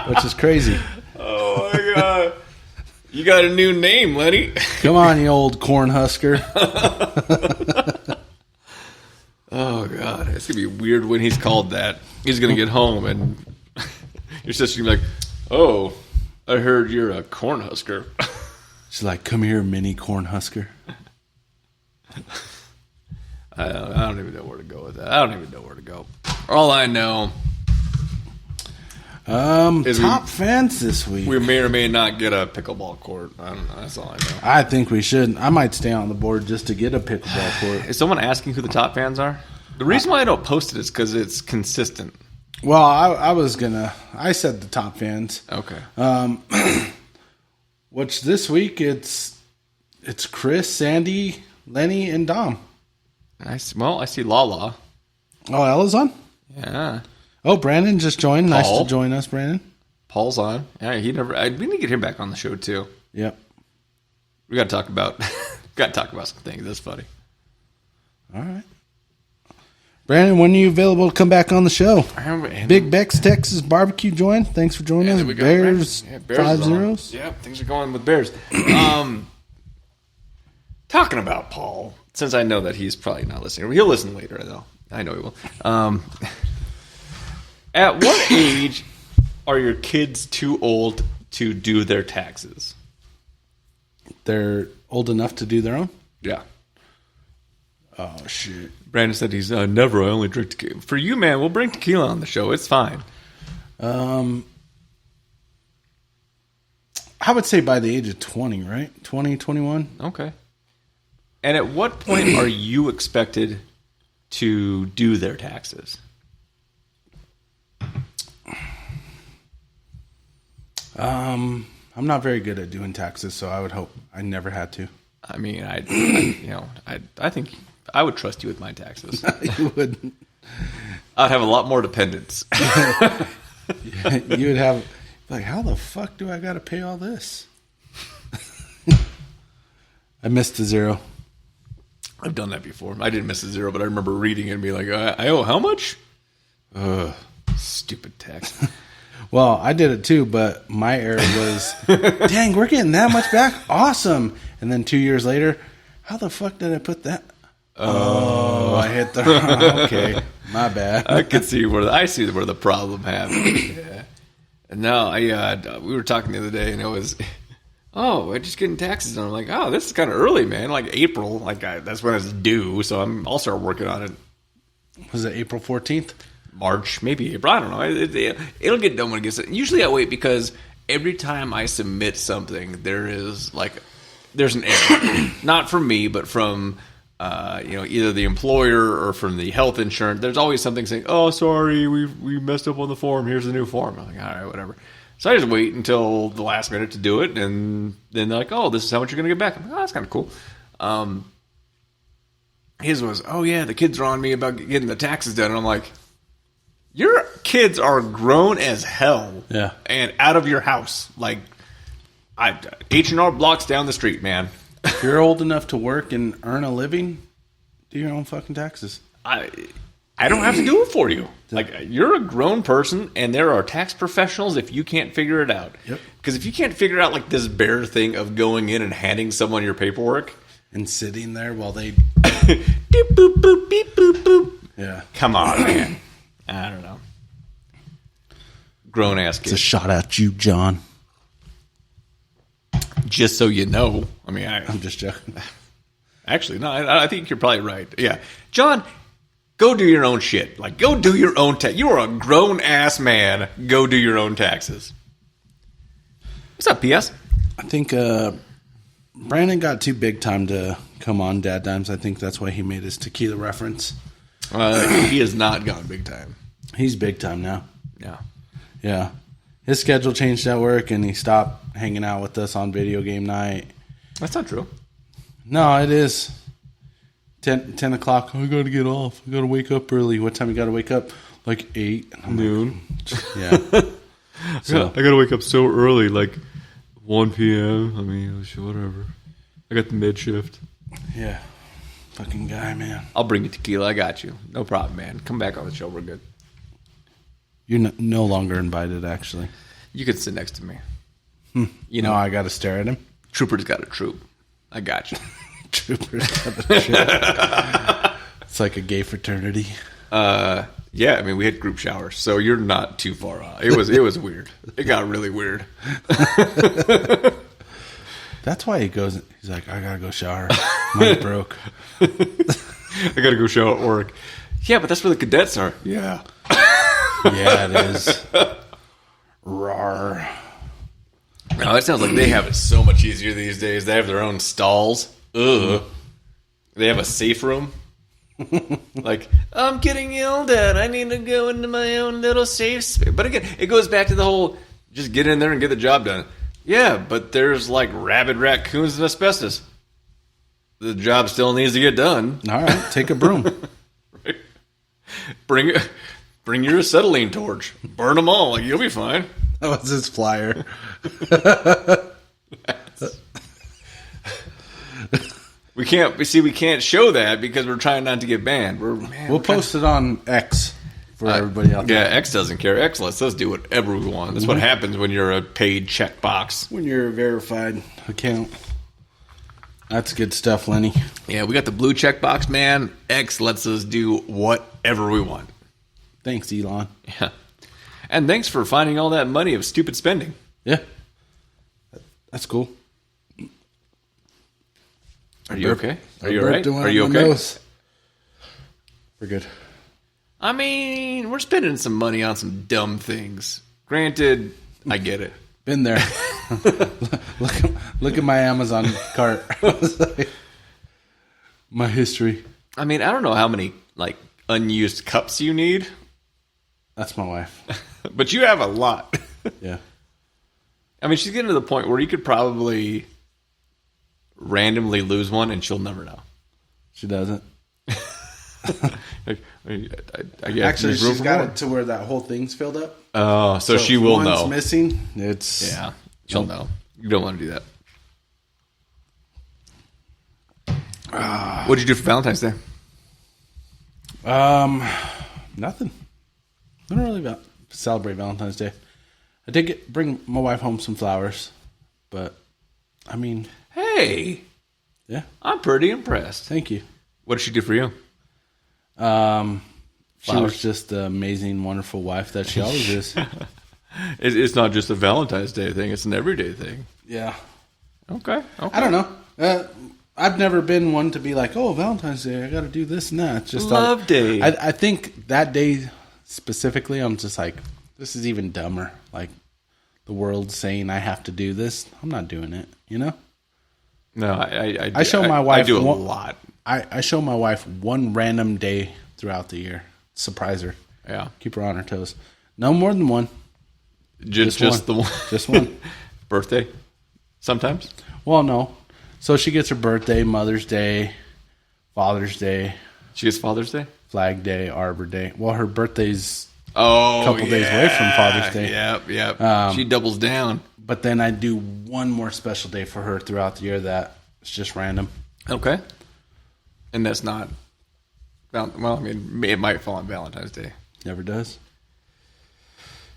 Which is crazy. Oh, my God. You got a new name, Lenny. Come on, you old Cornhusker. Oh, God. It's going to be weird when he's called that. He's going to get home and your sister's going to be like, oh, I heard you're a Cornhusker. She's like, come here, mini Cornhusker. I don't even know where to go with that. I don't even know where to go. All I know is top fans this week. We may or may not get a pickleball court. I don't know. That's all I know. I think we should. I might stay on the board just to get a pickleball court. Is someone asking who the top fans are? The reason why I don't post it is because it's consistent. Well, I said the top fans. Okay. Which this week it's Chris, Sandy, Lenny, and Dom. Nice. Well, I see Lala. Oh, Ella's on? Yeah. Oh, Brandon just joined. Paul. Nice to join us, Brandon. Paul's on. Yeah, we need to get him back on the show too. Yep. We got to talk about some things. That's funny. All right. Brandon, when are you available to come back on the show? Big Beck's Texas Barbecue joined. Thanks for joining us. Bears, Bears 5-0. Yeah, things are going with Bears. Talking about Paul, since I know that he's probably not listening. He'll listen later, though. I know he will. At what age are your kids too old to do their taxes? They're old enough to do their own? Yeah. Oh, shit. Brandon said he's never. I only drink tequila. For you, man, we'll bring tequila on the show. It's fine. I would say by the age of 20, right? 20, 21? Okay. And at what point are you expected to do their taxes? I'm not very good at doing taxes, so I would hope I never had to. I mean, I think I would trust you with my taxes. You would. I'd have a lot more dependents. You would have, like, how the fuck do I got to pay all this? I missed a zero. I've done that before. I didn't miss a zero, but I remember reading it and being like, I owe how much? Stupid tax. Well, I did it too, but my error was, dang, we're getting that much back? Awesome. And then 2 years later, how the fuck did I put that? Oh, I hit the... Okay, my bad. I can see where the problem happened. Yeah. And now, we were talking the other day, and it was... Oh, I'm just getting taxes. And I'm like, oh, this is kind of early, man. Like April, that's when it's due. So I'll start working on it. Was it April 14th? March, maybe April. I don't know. It'll get done when it gets done. Usually I wait because every time I submit something, there's an error. Not from me, but from either the employer or from the health insurance. There's always something saying, oh, sorry, we messed up on the form. Here's the new form. I'm like, all right, whatever. So I just wait until the last minute to do it, and then they're like, oh, this is how much you're going to get back. I'm like, oh, that's kind of cool. His was, oh, yeah, the kids are on me about getting the taxes done. And I'm like, your kids are grown as hell. Yeah. And out of your house. Like, H&R Block's down the street, man. If you're old enough to work and earn a living, do your own fucking taxes. I don't have to do it for you. Like, you're a grown person, and there are tax professionals if you can't figure it out. Yep. Because if you can't figure out, like, this bear thing of going in and handing someone your paperwork. And sitting there while they... Beep, boop, boop, beep, boop, boop. Yeah. Come on, man. I don't know. Grown-ass kids. It's a shot at you, John. Just so you know. I mean, I'm just joking. Actually, no, I think you're probably right. Yeah. John, go do your own shit. Like, go do your own tax. You are a grown-ass man. Go do your own taxes. What's up, PS? I think Brandon got too big time to come on DadDimes. I think that's why he made his tequila reference. He has not gone big time. He's big time now. Yeah. Yeah. His schedule changed at work, and he stopped hanging out with us on video game night. That's not true. No, it is. 10 o'clock. I got to get off. I got to wake up early. What time you got to wake up? Like 8. Noon. Yeah. So, I got to wake up so early, like 1 p.m. I mean, whatever. I got the mid shift. Yeah. Fucking guy, man. I'll bring you tequila. I got you. No problem, man. Come back on the show. We're good. You're no longer invited, actually. You can sit next to me. You know, I got to stare at him. Trooper's got a troop. I got you. Trooper's got a troop. It's like a gay fraternity. Yeah, I mean, we had group showers, so you're not too far off. It was weird. It got really weird. That's why he goes. He's like, I gotta go shower. Mine's broke. I gotta go shower at work. Yeah, but that's where the cadets are. Yeah. Yeah, it is. Rawr. No, it sounds like they have it so much easier these days. They have their own stalls. Ugh. They have a safe room. Like, I'm getting yelled at. I need to go into my own little safe space. But again, it goes back to the whole just get in there and get the job done. Yeah, but there's like rabid raccoons and asbestos. The job still needs to get done. All right, take a broom. Right. Bring your acetylene torch. Burn them all. Like, you'll be fine. That was his flyer. We can't show that because we're trying not to get banned. We'll post it on X for everybody out there. Yeah, X doesn't care. X lets us do whatever we want. That's what happens when you're a paid checkbox. When you're a verified account. That's good stuff, Lenny. Yeah, we got the blue checkbox, man. X lets us do whatever we want. Thanks, Elon. Yeah. And thanks for finding all that money of stupid spending. Yeah. That's cool. Are you okay? Are you all right? Are you okay? Nose. We're good. I mean, we're spending some money on some dumb things. Granted, I get it. Been there. look at my Amazon cart. My history. I mean, I don't know how many like unused cups you need. That's my wife. But you have a lot. Yeah. I mean, she's getting to the point where you could probably randomly lose one and she'll never know. She doesn't. Actually, she's got it to where that whole thing's filled up. Oh, so she will know. One's missing. It's she'll know. You don't want to do that. What did you do for Valentine's Day? Nothing. I don't really celebrate Valentine's Day. I did bring my wife home some flowers, but I mean, hey, yeah, I'm pretty impressed. Thank you. What did she do for you? She was just the amazing, wonderful wife that she always is. It's not just a Valentine's Day thing; it's an everyday thing. Yeah. Okay. I don't know. I've never been one to be like, "Oh, Valentine's Day, I got to do this and that." It's just love day. I think that day specifically, I'm just like, this is even dumber. Like the world saying I have to do this, I'm not doing it. You know? No, I show my wife. I do a lot. I show my wife one random day throughout the year. Surprise her. Yeah. Keep her on her toes. No more than one. Just one. The one. Just one. Birthday? Sometimes? Well, no. So she gets her birthday, Mother's Day, Father's Day. She gets Father's Day? Flag Day, Arbor Day. Well, her birthday's a couple days away from Father's Day. Yep. She doubles down. But then I do one more special day for her throughout the year that's just random. Okay. And that's not... Well, I mean, it might fall on Valentine's Day. Never does.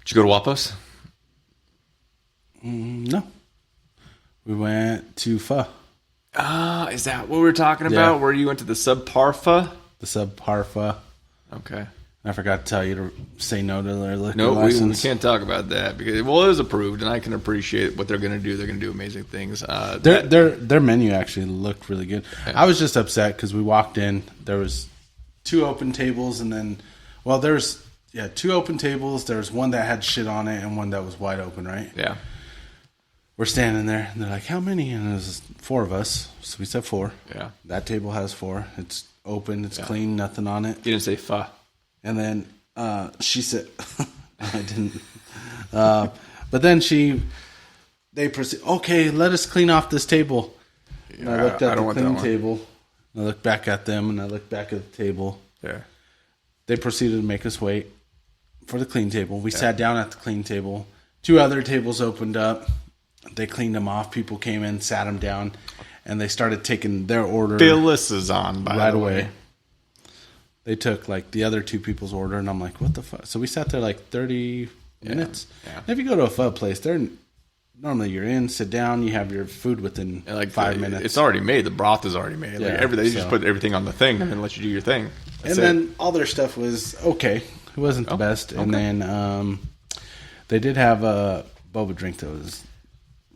Did you go to Wapos? No. We went to Pho. Is that what we were talking about? Yeah. Where you went to the subpar Pho? The subpar Pho. Okay. I forgot to tell you to say no to their liquor we license. can't talk about that because it was approved, and I can appreciate what they're going to do. They're going to do amazing things. Their menu actually looked really good. I was just upset because we walked in. There was 2 open tables, and then, there's 2 open tables. There's one that had shit on it and one that was wide open, right? Yeah. We're standing there, and they're like, how many? And it was 4 of us, so we said 4. Yeah. That table has 4. It's open. It's clean. Nothing on it. You didn't say pho. And then she said, I didn't. But then they proceed, okay, let us clean off this table. And I looked at the clean table. I looked back at them, and I looked back at the table. Yeah. They proceeded to make us wait for the clean table. We sat down at the clean table. 2 other tables opened up. They cleaned them off. People came in, sat them down, and they started taking their order. Phyllis is on, by the way. They took like the other 2 people's order, and I'm like, what the fuck? So we sat there like 30 minutes. Yeah. And if you go to a pho place, normally you're in, sit down, you have your food within 5 minutes. It's already made. The broth is already made. Like everything, you just put everything on the thing and then let you do your thing. Then all their stuff was okay. It wasn't the best. Okay. And then they did have a boba drink that was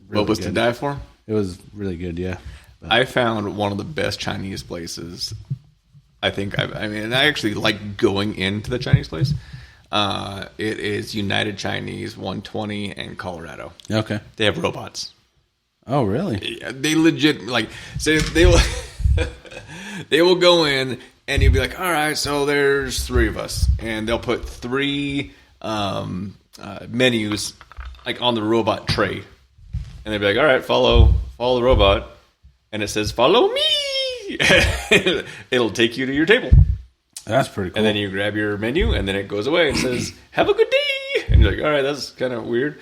really Boba's good. To die for? It was really good, yeah. But I found one of the best Chinese places. I actually like going into the Chinese place. It is United Chinese 120 in Colorado. Okay. They have robots. Oh, really? Yeah, they legit, say they will they will go in, And you'll be like, all right, so there's 3 of us. And they'll put 3 menus like on the robot tray. And they'll be like, all right, follow the robot. And it says, follow me. It'll take you to your table. That's pretty cool. And then you grab your menu, and then it goes away and says, have a good day. And you're like, all right, that's kind of weird.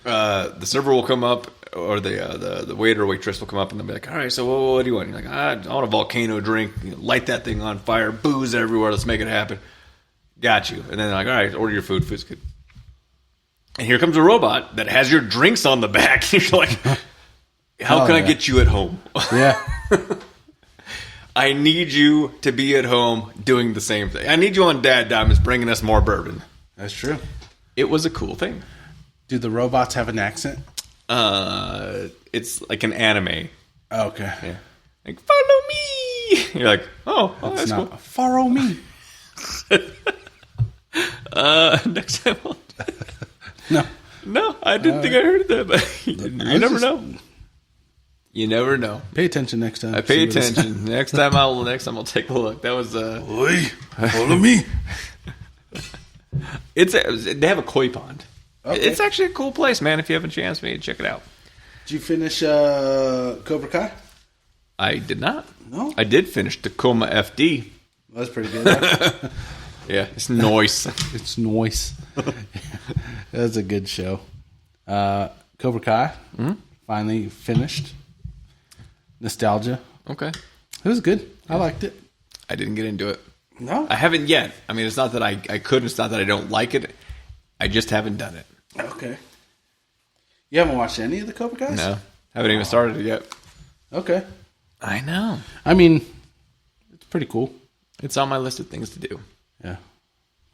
The server will come up, or the waiter or waitress will come up, and they'll be like, all right, so what do you want? And you're like, I want a volcano drink. Light that thing on fire. Booze everywhere. Let's make it happen. Got you. And then they're like, all right, order your food. Food's good. And here comes a robot that has your drinks on the back. You're like, how can I get you at home? Yeah. I need you to be at home doing the same thing. I need you on DadDimes bringing us more bourbon. That's true. It was a cool thing. Do the robots have an accent? It's like an anime. Okay. Yeah. Like, follow me. You're like, oh that's cool. Follow me. Next time I'll... No, I didn't think I heard that, but you never know. You never know. Pay attention next time. I pay attention. Next time I'll take a look. That was Oi, follow me. They have a koi pond. Okay. It's actually a cool place, man. If you have a chance, maybe check it out. Did you finish Cobra Kai? I did not. No? I did finish Tacoma FD. That's pretty good. Actually. Yeah, it's noise. It's noise. That's a good show. Cobra Kai, finally finished. Nostalgia. Okay. It was good. I liked it. I didn't get into it. No? I haven't yet. I mean, it's not that I could. It's not that I don't like it. I just haven't done it. Okay. You haven't watched any of the Cobra Kais? No. Haven't even started it yet. Okay. I know. I mean, it's pretty cool. It's on my list of things to do. Yeah.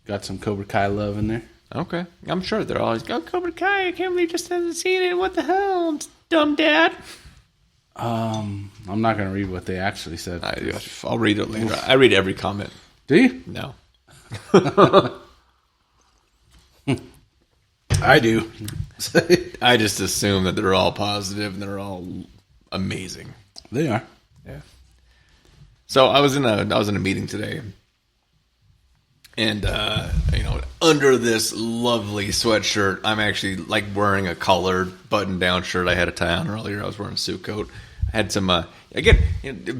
Got some Cobra Kai love in there. Okay. I'm sure they're always, Cobra Kai, I can't believe you just haven't seen it. What the hell, dumb dad? I'm not going to read what they actually said. I'll read it later. I read every comment. Do you? No. I do. I just assume that they're all positive and they're all amazing. They are. Yeah. So I was in a meeting today, and under this lovely sweatshirt, I'm actually like wearing a collared button-down shirt. I had a tie on earlier. I was wearing a suit coat. I had some again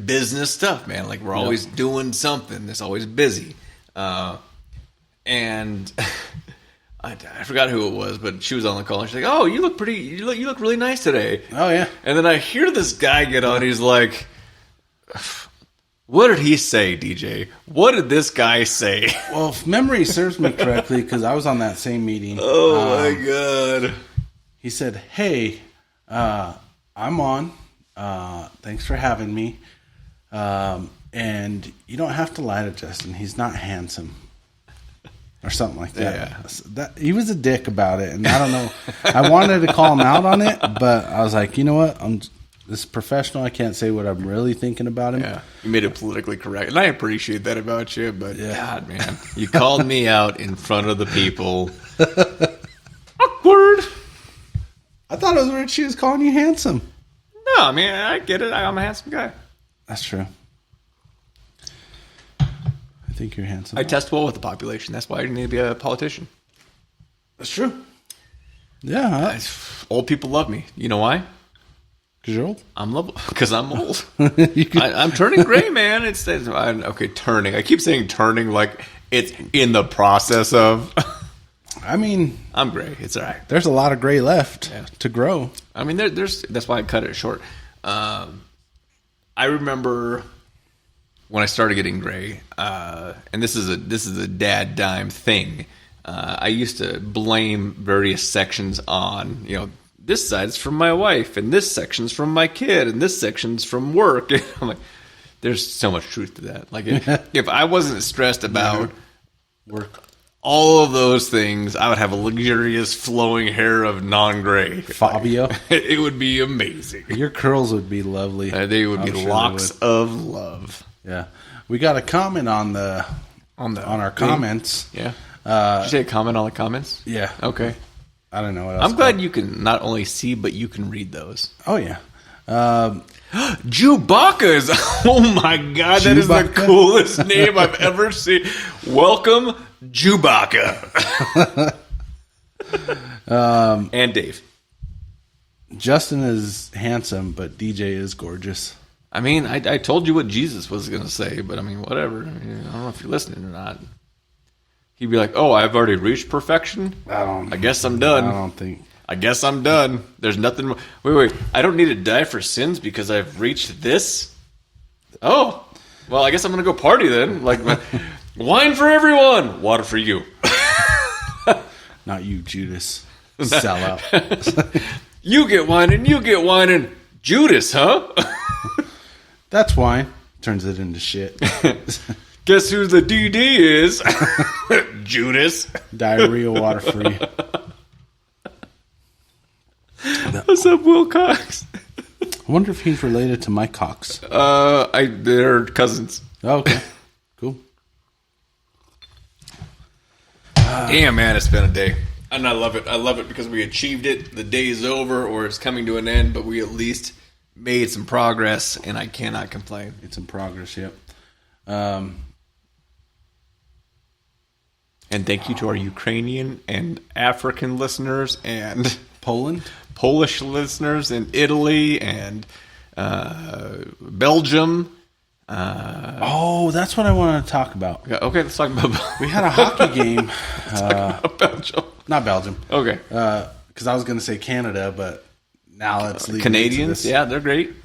business stuff, man. Like we're always doing something. It's always busy, and. I forgot who it was, but she was on the call, and she's like, "Oh, you look pretty. You look really nice today." Oh yeah. And then I hear this guy get on. He's like, "What did he say, DJ? What did this guy say?" Well, if memory serves me correctly, because I was on that same meeting. Oh my god. He said, "Hey, I'm on. Thanks for having me. And you don't have to lie to Justin. He's not handsome." Or something like that. Yeah. He was a dick about it, and I don't know. I wanted to call him out on it, but I was like, you know what? This is professional. I can't say what I'm really thinking about him. Yeah, you made it politically correct, and I appreciate that about you. But God, man, you called me out in front of the people. Awkward. I thought it was weird she was calling you handsome. No, I mean I get it. I'm a handsome guy. That's true. I think you're handsome. I test well with the population. That's why I need to be a politician. That's true. Yeah. Old people love me. You know why? Because you're old? Because I'm old. I'm turning gray, man. Turning. I keep saying turning like it's in the process of. I mean, I'm gray. It's all right. There's a lot of gray left to grow. I mean, that's why I cut it short. I remember when I started getting gray, and this is a DadDime thing. I used to blame various sections on, this side's from my wife, and this section's from my kid, and this section's from work. I'm like, there's so much truth to that. Like, if I wasn't stressed about work, all of those things, I would have a luxurious flowing hair of non-gray. Fabio. It would be amazing. Your curls would be lovely. They would be locks of love. Yeah, we got a comment on our comments. Yeah, did you say a comment on the comments? Yeah. Okay. I don't know what else. I'm glad you can not only see but you can read those. Oh yeah. Chewbacca is... Oh, my God. That is the coolest name I've ever seen. Welcome, Chewbacca. And Dave. Justin is handsome, but DJ is gorgeous. I mean, I told you what Jesus was going to say, but I mean, whatever. I don't know if you're listening or not. He'd be like, oh, I've already reached perfection? I guess I'm done. I guess I'm done. There's nothing more. Wait. I don't need to die for sins because I've reached this? Oh, well, I guess I'm going to go party then. Like, wine for everyone. Water for you. Not you, Judas. Sell out. You get wine and you get wine and Judas, huh? That's wine. Turns it into shit. Guess who the DD is? Judas. Diarrhea water free. What's up, Will Cox? I wonder if he's related to Mike Cox. They're cousins. Oh, okay. Cool. Damn, man, it's been a day. And I love it. I love it because we achieved it. The day is over or it's coming to an end, but we at least made some progress, and I cannot complain. It's in progress, yep. And thank you to our Ukrainian and African listeners and Polish listeners in Italy and Belgium. That's what I want to talk about. Okay, let's talk about We had a hockey game. Belgium. Not Belgium. Okay. Because I was going to say Canada, but now let's leave Canadians. Yeah, they're great.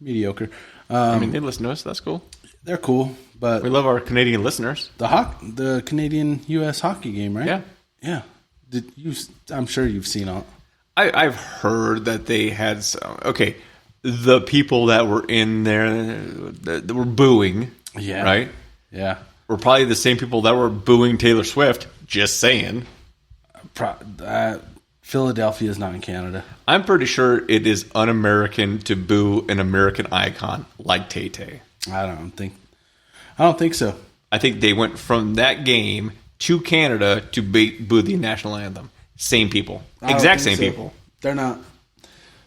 Mediocre. I mean, they listen to us. That's cool. They're cool, but we love our Canadian listeners. The Canadian-U.S. hockey game, right? Yeah. I'm sure you've seen all. I've heard that they had some. Okay, the people that were in there that were booing, right? Yeah, were probably the same people that were booing Taylor Swift. Just saying. Philadelphia is not in Canada. I'm pretty sure it is un-American to boo an American icon like Tay-Tay. I don't think so. I think they went from that game to Canada to boo the national anthem. Same people. Exact same people. They're not.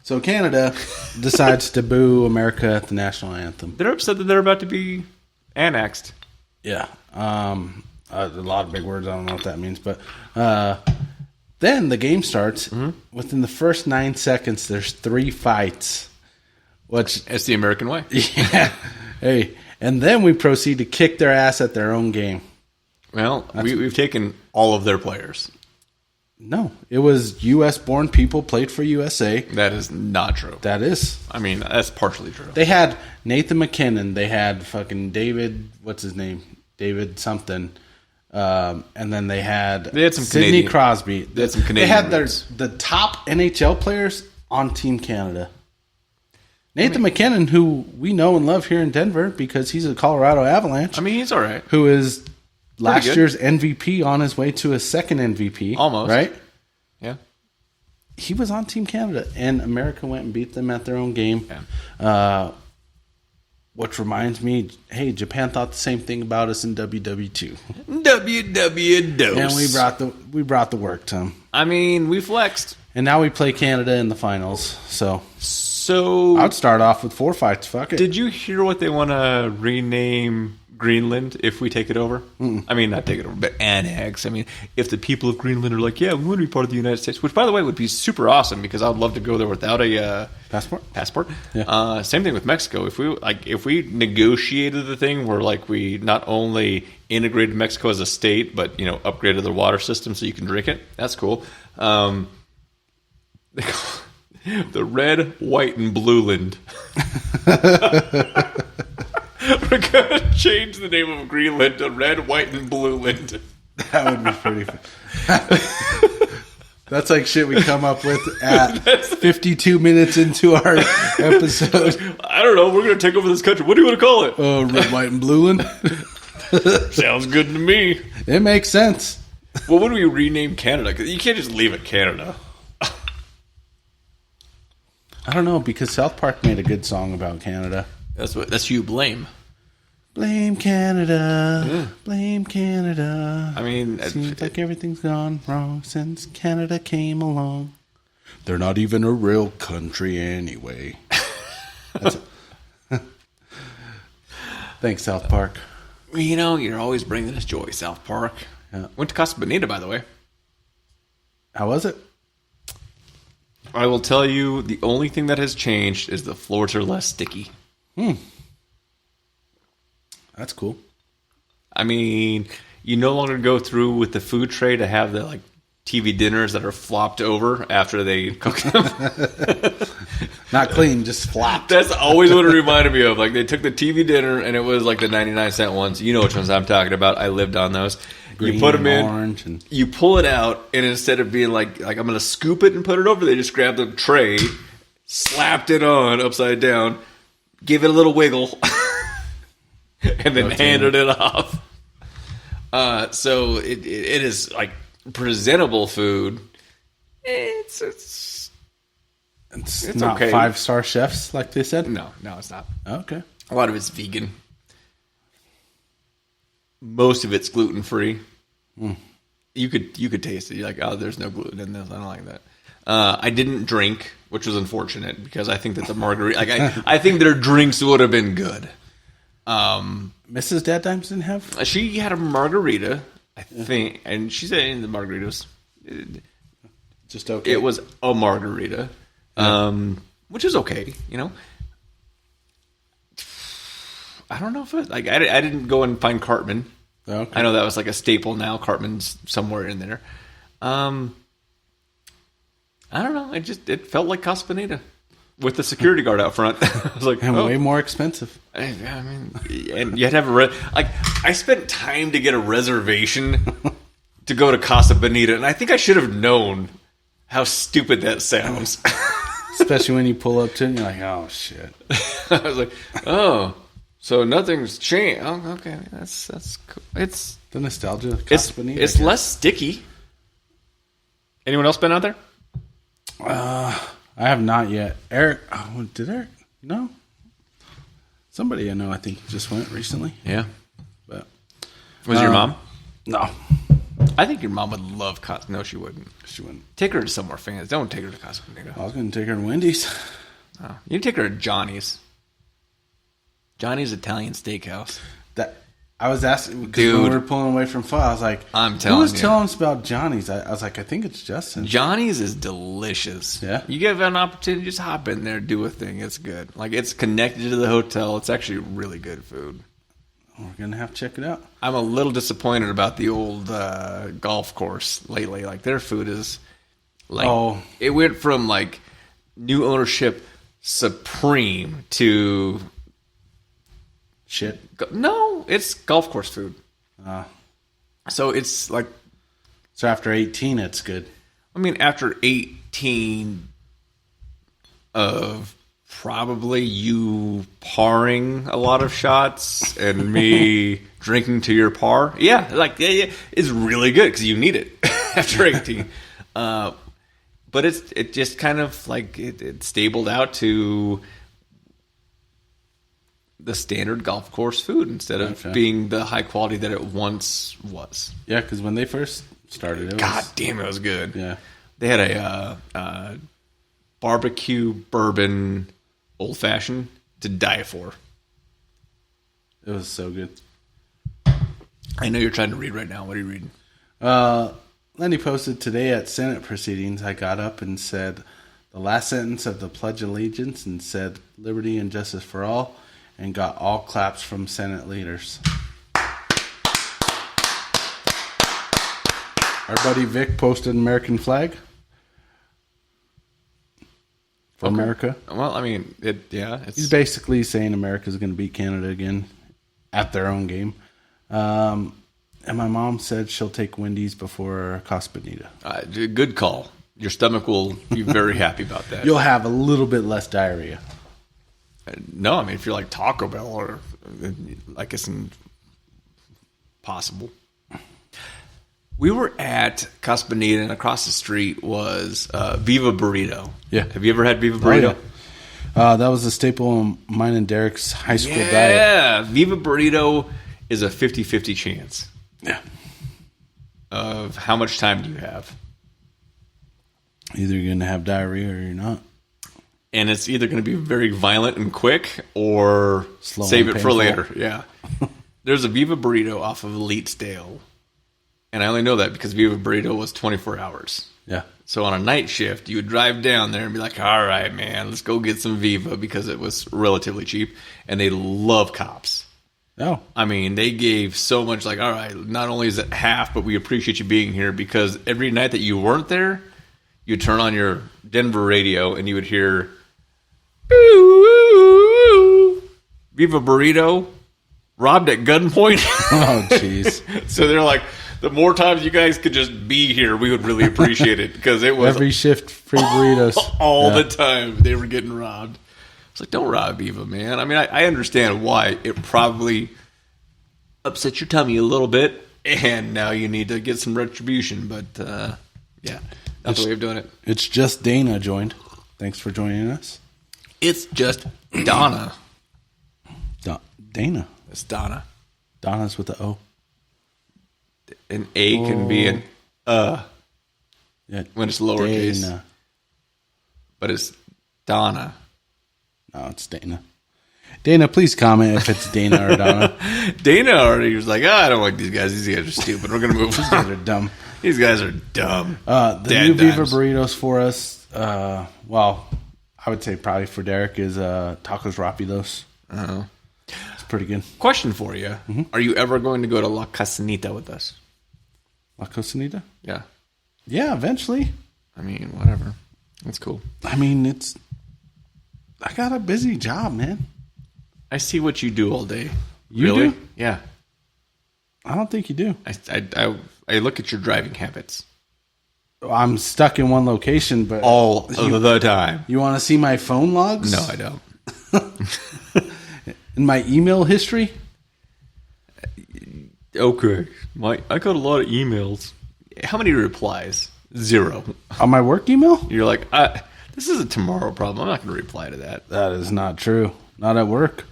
So Canada decides to boo America at the national anthem. They're upset that they're about to be annexed. Yeah. A lot of big words. I don't know what that means. But then the game starts. Mm-hmm. Within the first 9 seconds, there's 3 fights. It's the American way. Yeah. Hey. And then we proceed to kick their ass at their own game. Well, we've taken all of their players. No, it was U.S.-born people played for USA. That is not true. That is. I mean, that's partially true. They had Nathan McKinnon. They had fucking David, what's his name? David something. And then they had some Sidney Crosby. They had some Canadian. They had the top NHL players on Team Canada. Nathan McKinnon, who we know and love here in Denver because he's a Colorado Avalanche. I mean, he's all right. Who is last year's MVP on his way to his second MVP. Almost. Right? Yeah. He was on Team Canada, and America went and beat them at their own game. Yeah. Which reminds me, hey, Japan thought the same thing about us in WW2. WW2. And we brought the work to them. I mean, we flexed. And now we play Canada in the finals. So I'd start off with 4 fights. Fuck it. Did you hear what they want to rename Greenland if we take it over? Mm-mm. I mean, not take it over, but annex. I mean, if the people of Greenland are like, yeah, we want to be part of the United States, which, by the way, would be super awesome because I would love to go there without a passport. Yeah. Same thing with Mexico. If we negotiated the thing where we not only integrated Mexico as a state, but upgraded their water system so you can drink it, that's cool. They call the red, white, and blue land. We're going to change the name of Greenland to red, white, and blue land. That would be pretty fun. That's like shit we come up with at 52 minutes into our episode. I don't know. We're going to take over this country. What do you want to call it? Oh, red, white, and blue land. Sounds good to me. It makes sense. Well, what do we rename Canada? Because you can't just leave it Canada. I don't know, because South Park made a good song about Canada. That's you blame. Blame Canada. Yeah. Blame Canada. I mean, seems like everything's gone wrong since Canada came along. They're not even a real country anyway. Thanks, South Park. You're always bringing us joy, South Park. Yeah. Went to Casa Bonita, by the way. How was it? I will tell you, the only thing that has changed is the floors are less sticky. That's cool. I mean, you no longer go through with the food tray to have the TV dinners that are flopped over after they cook them. Not clean, just flopped. That's always what it reminded me of. Like, they took the TV dinner, and it was like the 99-cent ones. You know which ones I'm talking about. I lived on those. Green, you put them in, orange, and you pull it out, and instead of being like I'm going to scoop it and put it over, they just grabbed the tray, slapped it on upside down, gave it a little wiggle, and then handed it off. So it is like presentable food. It's not okay. 5-star chefs like they said. No, it's not. Okay. A lot of it's vegan. Most of it's gluten free. You could taste it. You're like, oh, there's no gluten in this. I don't like that. I didn't drink, which was unfortunate because I think that the margarita, I think their drinks would have been good. Mrs. DadDimes didn't have? She had a margarita, I think, and she said the margaritas. Just okay. It was a margarita, which is okay, I don't know if it, I didn't go and find Cartman. Okay. I know that was like a staple now. Cartman's somewhere in there. I don't know. It felt like Casa Bonita with the security guard out front. I was like, and way more expensive. I mean, and you had to have I spent time to get a reservation to go to Casa Bonita, and I think I should have known how stupid that sounds. Especially when you pull up to it and you're like, oh shit. I was like, oh. So nothing's changed. Oh, okay, that's cool. It's the nostalgia of Casa Bonita. It's less sticky. Anyone else been out there? I have not yet. Eric, did Eric? No. Somebody I know. I think just went recently. Yeah. But was your mom? No. I think your mom would love Casa. No, she wouldn't. She wouldn't. Take her to somewhere famous. Don't take her to Casa Bonita. I was going to take her to Wendy's. Oh, you take her to Johnny's. Johnny's Italian Steakhouse. That I was asking because when we were pulling away from pho, I was like, I'm telling you. Who was telling us about Johnny's? I was like, I think it's Justin. Johnny's is delicious. Yeah. You give an opportunity, just hop in there, do a thing. It's good. Like, it's connected to the hotel. It's actually really good food. We're going to have to check it out. I'm a little disappointed about the old golf course lately. Like, their food is like, it went from like new ownership supreme to shit. No, it's golf course food. So it's like, so after 18, it's good. I mean, after 18 of probably you parring a lot of shots and me drinking to your par, yeah, it's really good because you need it after 18. But it just kind of like it stabled out to the standard golf course food instead of being the high quality that it once was. Yeah, because when they first started, it was good. Yeah, they had a barbecue bourbon old fashioned to die for. It was so good. I know you're trying to read right now. What are you reading? Lenny posted today at Senate proceedings. I got up and said the last sentence of the Pledge of Allegiance and said liberty and justice for all, and got all claps from Senate leaders. Our buddy Vic posted an American flag for America. Well, I mean, he's basically saying America's going to beat Canada again at their own game. And my mom said she'll take Wendy's before Casa Bonita. Good call. Your stomach will be very happy about that. You'll have a little bit less diarrhea. No, I mean, if you're like Taco Bell or like it's possible. We were at Casa Bonita and across the street was Viva Burrito. Yeah. Have you ever had Viva Burrito? Oh, yeah. That was a staple in mine and Derek's high school diet. Yeah. Viva Burrito is a 50-50 chance. Yeah. Of how much time do you have? Either you're going to have diarrhea or you're not. and it's either going to be very violent and quick or Slow save and it for painful. later. Yeah. There's a Viva Burrito off of Elite's Dale. And I only know that because Viva Burrito was 24 hours. Yeah. So on a night shift, you would drive down there and be like, all right, man, let's go get some Viva because it was relatively cheap. And they love cops. Oh. I mean, they gave so much like, all right, not only is it half, but we appreciate you being here because every night that you weren't there, you'd turn on your Denver radio and you would hear, Viva Burrito, robbed at gunpoint. Oh, jeez. So they're like, the more times you guys could just be here, we would really appreciate it because it was Every shift, free burritos. all the time they were getting robbed. It's like, don't rob Viva, man. I mean, I understand why it probably upset your tummy a little bit, and now you need to get some retribution. But yeah, that's the way of doing it. It's just Dana joined. Thanks for joining us. It's just Donna. Dana. It's Donna. Donna's with the O. An A can be an Yeah, when it's lowercase, Dana. but it's Donna. No, it's Dana. Dana, please comment if it's Dana or Donna. Dana already was like, I don't like these guys. These guys are stupid. We're going to move. These guys are dumb. These guys are dumb. The Dad new Viva dimes. burritos for us, well, I would say probably for Derek is Tacos Rapidos. Uh-huh. It's pretty good. Question for you. Mm-hmm. Are you ever going to go to La Casanita with us? La Cocinita? Yeah. Yeah, eventually. I mean, whatever. That's cool. I mean, I got a busy job, man. I see what you do all day. You Really? do? Yeah. I don't think you do. I look at your driving habits I'm stuck in one location, but all of the time. you want to see my phone logs? No, I don't. In my email history? Okay. I got a lot of emails. How many replies? 0. On my work email? You're like, this is a tomorrow problem. I'm not going to reply to that. That is not true. Not at work.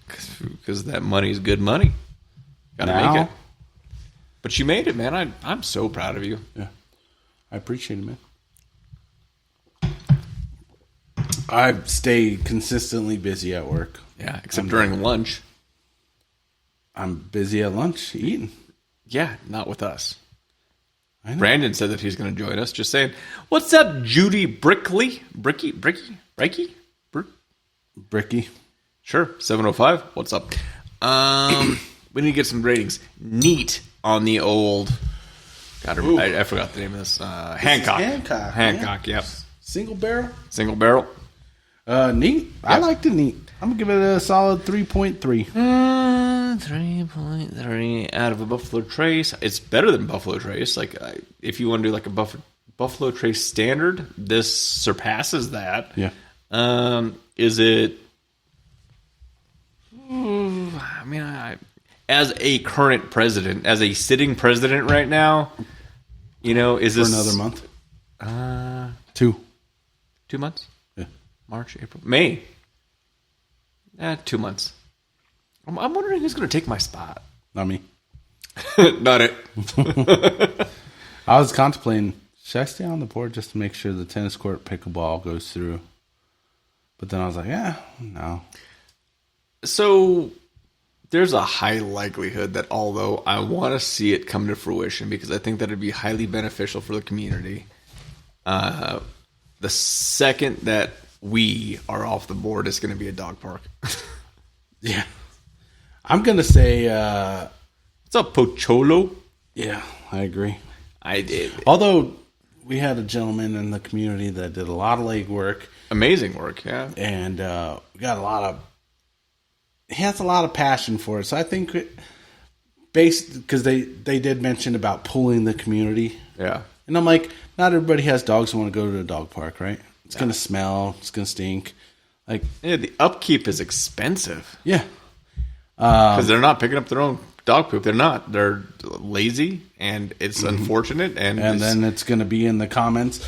Because that money is good money. Got to Now? make it. But you made it, man. I'm so proud of you. Yeah. I appreciate it, man. I stay consistently busy at work. Yeah, except during lunch. I'm busy at lunch eating. Yeah, not with us. I know. Brandon said that he's going to join us. Just saying, what's up, Judy Brickley? Bricky? Bricky. Sure, 705. What's up? We need to get some ratings. Neat on the old. God, I forgot the name of this. Hancock. Hancock. Yep. Single barrel. Single barrel. Neat. I liked it neat. I'm going to give it a solid 3.3. 3.3 out of a Buffalo Trace. It's better than Buffalo Trace. Like, if you want to do like a Buffalo Trace standard, this surpasses that. Yeah. Is it? I mean, as a current president, as a sitting president right now, is For this another month? 2. 2 months? Yeah. March, April, May. 2 months. I'm wondering who's going to take my spot. Not me. Not it. I was contemplating, should I stay on the board just to make sure the tennis court pickleball goes through? But then I was like, no. So there's a high likelihood that although I want to see it come to fruition because I think that it'd be highly beneficial for the community, the second that we are off the board, it's going to be a dog park. Yeah. I'm going to say, What's up, Pocholo? yeah, I agree. I did. Although we had a gentleman in the community that did a lot of legwork. Amazing work, yeah. And we got he has a lot of passion for it. So I think because they did mention about pulling the community. Yeah. And I'm like, not everybody has dogs who want to go to the dog park, right? It's going to smell. It's going to stink. Like, Yeah, the upkeep is expensive. yeah. Because they're not picking up their own dog poop. They're not. They're lazy, and it's unfortunate. And then it's going to be in the comments.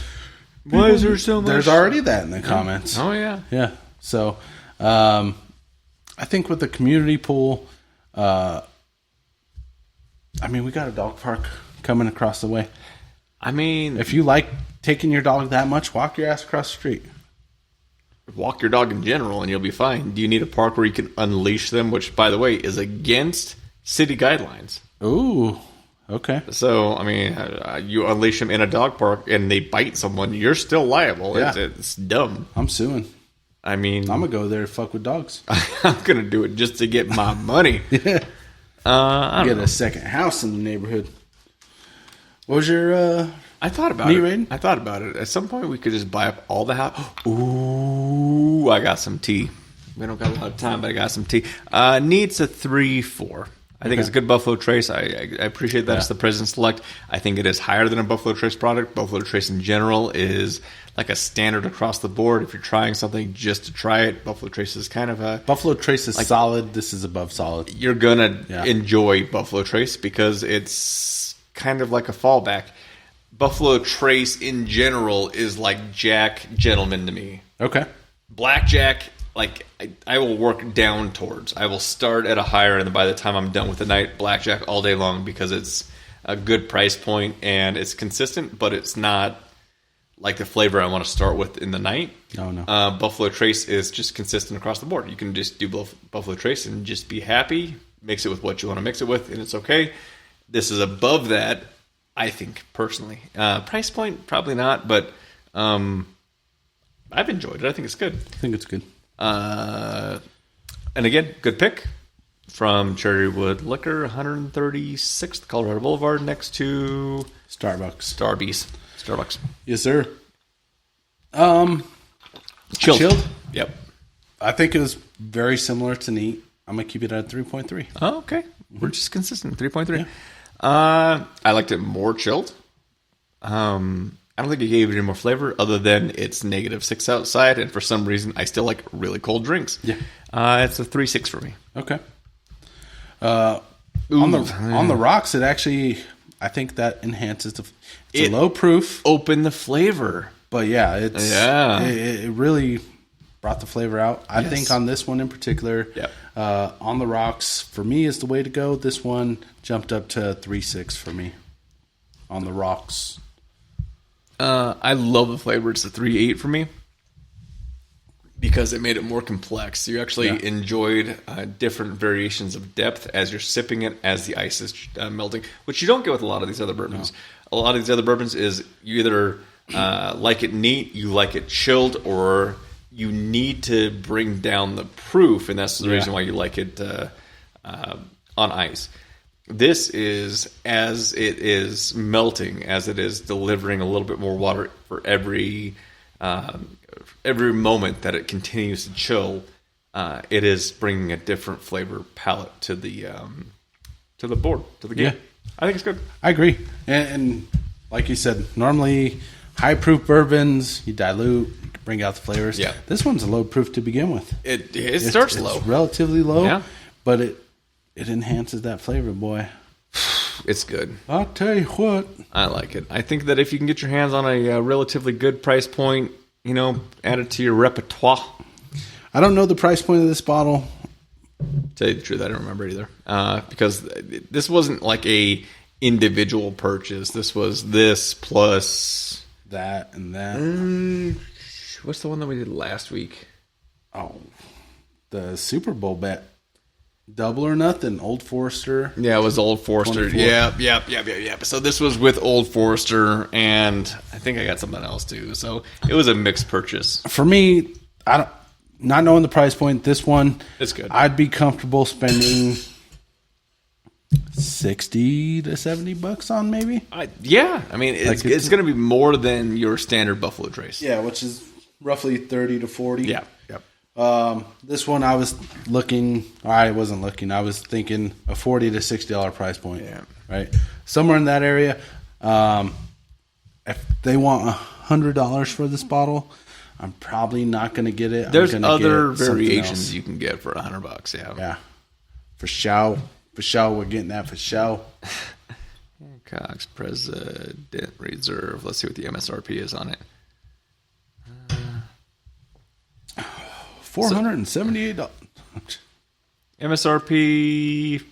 why is there so much? There's already that in the comments. Oh, yeah. Yeah. So, I think with the community pool, we got a dog park coming across the way. I mean, If you like taking your dog that much, walk your ass across the street. walk your dog in general, and you'll be fine. Do you need a park where you can unleash them, which, by the way, is against city guidelines? Ooh, okay. So, I mean, you unleash them in a dog park and they bite someone, you're still liable. Yeah. It's dumb. I'm suing. I mean, I'm going to go there to fuck with dogs. I'm going to do it just to get my money. Yeah. I don't Get know. a second house in the neighborhood. What was your I thought about meat it. rating? I thought about it. At some point, we could just buy up all the house. Ooh, I got some tea. We don't got a lot of time, but I got some tea. Needs a 3-4. I think it's a good Buffalo Trace. I appreciate that it's the President Select. I think it is higher than a Buffalo Trace product. Buffalo Trace in general is like a standard across the board. If you're trying something just to try it, Buffalo Trace is kind of a... Buffalo Trace is solid. This is above solid. You're going to enjoy Buffalo Trace because it's kind of like a fallback. Buffalo Trace in general is like Jack Gentleman to me. Okay. Blackjack, like I will work down towards. I will start at a higher, and then by the time I'm done with the night, blackjack all day long because it's a good price point and it's consistent, but it's not like the flavor I want to start with in the night. Oh, no. Buffalo Trace is just consistent across the board. You can just do Buffalo Trace and just be happy, mix it with what you want to mix it with, and it's okay. This is above that, I think, personally. Price point, probably not, but I've enjoyed it. I think it's good. I think it's good. And again, good pick from Cherrywood Liquor, 136th Colorado Boulevard, next to Starbucks. Starbucks. Yes, sir. Chilled. Yep. I think it was very similar to neat. I'm going to keep it at 3.3. Oh, okay. We're just consistent. 3.3. Yeah. I liked it more chilled. I don't think it gave it any more flavor other than it's -6 outside, and for some reason I still like really cold drinks. Yeah. It's a 3.6 for me. Okay. On the rocks, it actually, I think that enhances it's a low proof. Open the flavor. But yeah, it really brought the flavor out. I think on this one in particular, on the rocks, for me, is the way to go. This one jumped up to 3.6 for me on the rocks. I love the flavor. It's a 3.8 for me because it made it more complex. You actually enjoyed different variations of depth as you're sipping it, as the ice is melting, which you don't get with a lot of these other bourbons. No. A lot of these other bourbons is you either like it neat, you like it chilled, or you need to bring down the proof, and that's the reason why you like it on ice. This is, as it is melting, as it is delivering a little bit more water for every moment that it continues to chill, it is bringing a different flavor palette to the board, to the game. Yeah. I think it's good. I agree. And like you said, normally high proof bourbons, you dilute, you bring out the flavors. Yeah. This one's a low proof to begin with. It starts low. It's relatively low, but it enhances that flavor, boy. It's good. I'll tell you what. I like it. I think that if you can get your hands on a relatively good price point, add it to your repertoire. I don't know the price point of this bottle. Tell you the truth, I don't remember either. Because this wasn't like a individual purchase. This was this plus that and that. What's the one that we did last week? Oh, the Super Bowl bet. Double or Nothing, Old Forester. Yeah, it was Old Forester. 24. Yeah. So this was with Old Forester, and I think I got something else too. So it was a mixed purchase. For me, not knowing the price point, this one, it's good. I'd be comfortable spending $60 to $70 on, maybe. I mean, it's going to be more than your standard Buffalo Trace. Yeah, which is roughly 30 to 40. Yeah. This one I was looking. I wasn't looking. I was thinking a $40 to $60 price point. Yeah. Right. Somewhere in that area. If they want $100 for this bottle, I'm probably not going to get it. There's other variations you can get for $100. Yeah. Yeah. For show. We're getting that for show. Hancock's President Reserve. Let's see what the MSRP is on it. $478. MSRP.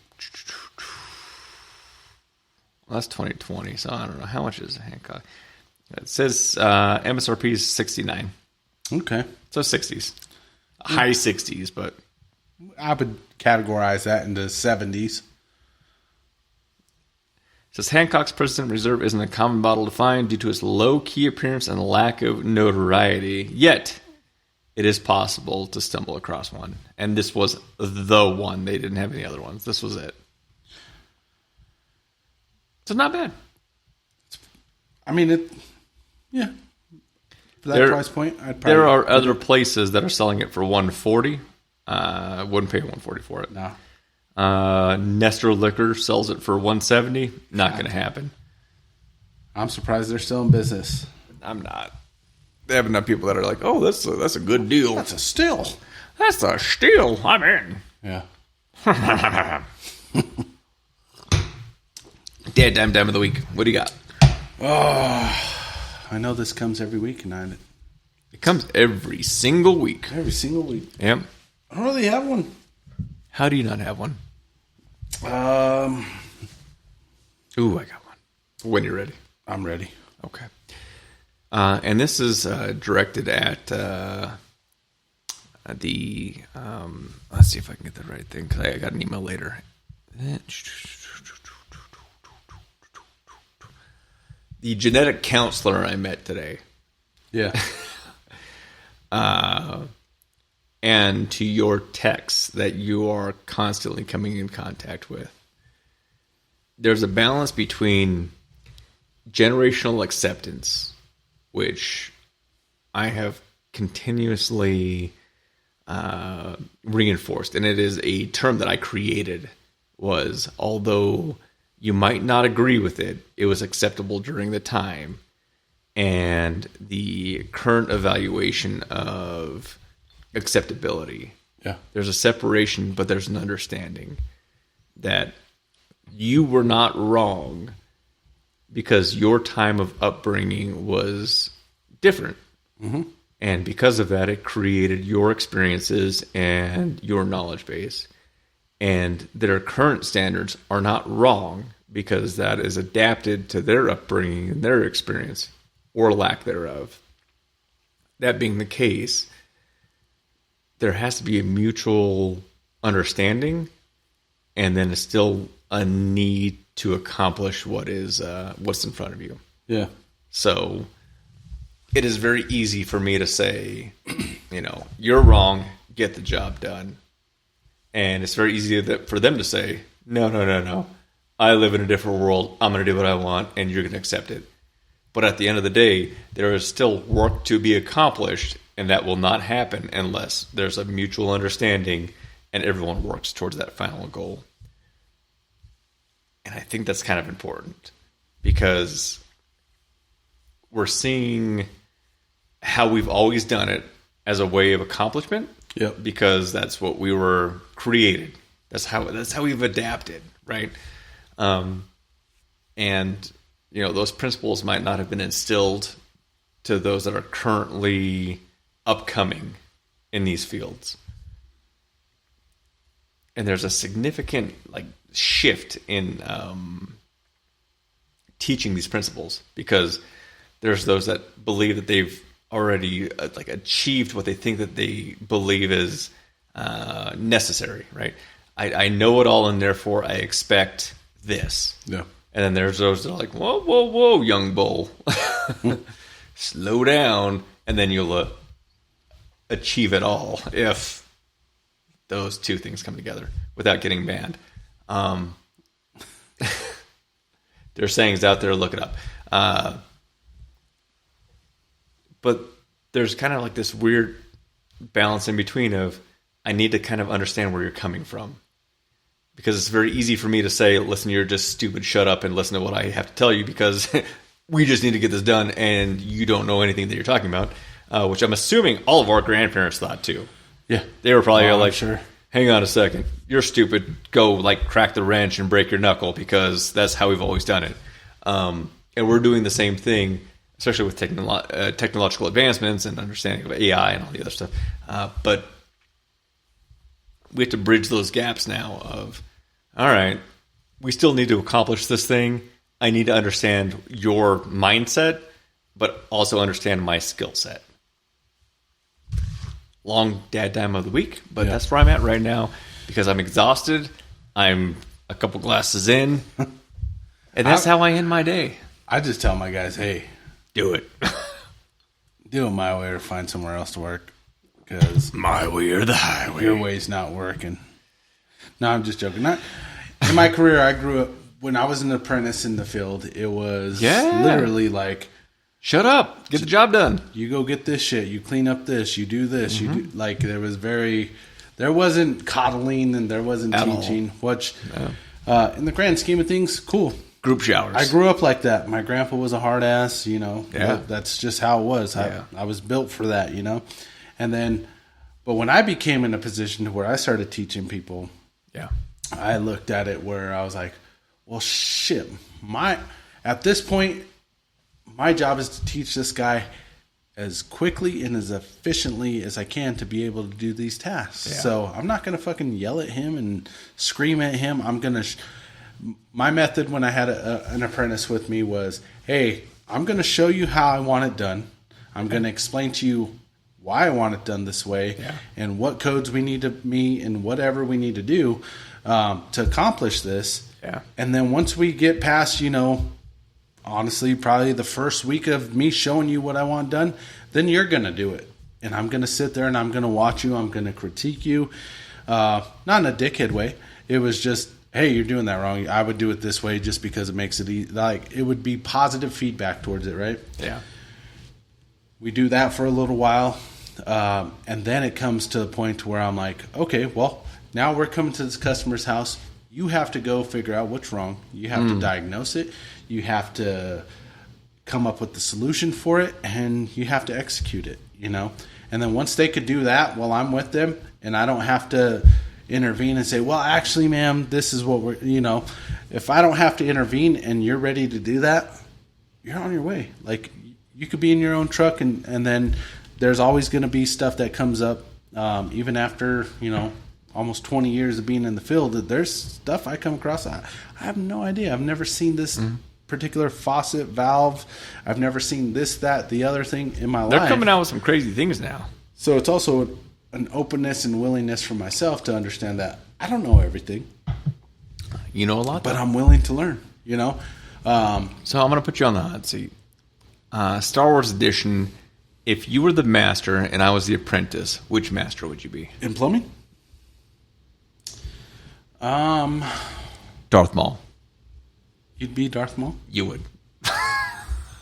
Well, that's 2020, so I don't know how much is Hancock. It says MSRP is $69. Okay. So 60s. High 60s, but... I would categorize that into 70s. Says Hancock's President Reserve isn't a common bottle to find due to its low-key appearance and lack of notoriety. Yet, it is possible to stumble across one. And this was the one. They didn't have any other ones. This was it. So not bad. I mean, yeah. For that price point, I'd probably... There are other places that are selling it for $140. Wouldn't pay $140 for it. No. Nestor Liquor sells it for $170. Not going to happen. I'm surprised they're still in business. I'm not. They have enough people that are like, oh, that's a good deal. That's a steal. That's a steal. I'm in. Yeah. DadDime of the week. What do you got? Oh, I know this comes every week, and it comes every single week. Every single week. Yep. I don't really have one. How do you not have one? Ooh, I got one. When you're ready. I'm ready. Okay. And this is directed at the... let's see if I can get the right thing, because I got an email later. The genetic counselor I met today. Yeah. And to your texts that you are constantly coming in contact with. There's a balance between generational acceptance, which I have continuously reinforced, and it is a term that I created, was although you might not agree with it, it was acceptable during the time, and the current evaluation of acceptability. Yeah. There's a separation, but there's an understanding that you were not wrong because your time of upbringing was different. Mm-hmm. And because of that, it created your experiences and your knowledge base. And their current standards are not wrong because that is adapted to their upbringing and their experience or lack thereof. That being the case, there has to be a mutual understanding, and then still a need to accomplish what's in front of you. Yeah. So it is very easy for me to say, you're wrong, get the job done. And it's very easy for them to say, no. I live in a different world. I'm going to do what I want, and you're going to accept it. But at the end of the day, there is still work to be accomplished, and that will not happen unless there's a mutual understanding and everyone works towards that final goal. And I think that's kind of important because we're seeing how we've always done it as a way of accomplishment. Yep. Because that's what we were created. That's how we've adapted, right? And those principles might not have been instilled to those that are currently upcoming in these fields. And there's a significant shift in teaching these principles because there's those that believe that they've already achieved what they think that they believe is necessary, right? I know it all, and therefore I expect this. Yeah. And then there's those that are like, whoa, young bull. Slow down, and then you'll achieve it all if those two things come together without getting banned. There's sayings out there, look it up. But there's kind of this weird balance in between of I need to kind of understand where you're coming from. Because it's very easy for me to say, listen, you're just stupid, shut up and listen to what I have to tell you because we just need to get this done and you don't know anything that you're talking about, which I'm assuming all of our grandparents thought too. Yeah. They were probably sure. Hang on a second, you're stupid, go crack the wrench and break your knuckle because that's how we've always done it. And we're doing the same thing, especially with technological advancements and understanding of AI and all the other stuff. But we have to bridge those gaps now of, all right, we still need to accomplish this thing. I need to understand your mindset, but also understand my skill set. long dad time of the week, but that's where I'm at right now because I'm exhausted. I'm a couple glasses in, and that's how I end my day. I just tell my guys, hey, do it. Do it my way or find somewhere else to work. Because my way or the highway. Your way's not working. No, I'm just joking. In my career, I grew up, when I was an apprentice in the field, it was literally like, shut up, get the job done. You go get this shit, you clean up this, you do this, you do, like, there wasn't coddling and there wasn't teaching, which, in the grand scheme of things, cool. Group showers. I grew up like that. My grandpa was a hard ass, you know. Yeah. That's just how it was. I was built for that, you know. And then, but when I became in a position where I started teaching people, I looked at it where I was like, well, shit. At this point, my job is to teach this guy as quickly and as efficiently as I can to be able to do these tasks. Yeah. So I'm not going to fucking yell at him and scream at him. I'm going to... My method when I had an apprentice with me was, hey, I'm going to show you how I want it done. I'm going to explain to you why I want it done this way and what codes we need to meet and whatever we need to do to accomplish this. Yeah. And then once we get past, you know, honestly, probably the first week of me showing you what I want done, then you're going to do it. And I'm going to sit there and I'm going to watch you. I'm going to critique you. Not in a dickhead way. It was just, hey, you're doing that wrong. I would do it this way just because it makes it easy. Like, it would be positive feedback towards it, right? Yeah. We do that for a little while. And then it comes to the point where I'm like, okay, well, now we're coming to this customer's house. You have to go figure out what's wrong. You have to diagnose it. You have to come up with the solution for it. And you have to execute it, you know? And then once they could do that while I'm with them and I don't have to intervene and say, well, actually, ma'am, this is what we're, you know, if I don't have to intervene and you're ready to do that, you're on your way. Like, you could be in your own truck and then there's always going to be stuff that comes up, even after, you know, almost 20 years of being in the field. There's stuff I come across. I have no idea. I've never seen this particular faucet valve. I've never seen this, that, the other thing in my life. They're coming out with some crazy things now. So it's also an openness and willingness for myself to understand that I don't know everything. You know a lot, but I'm willing to learn, you know? So I'm going to put you on the hot seat. Star Wars Edition, if you were the master and I was the apprentice, which master would you be? In plumbing? Darth Maul. You'd be Darth Maul? You would.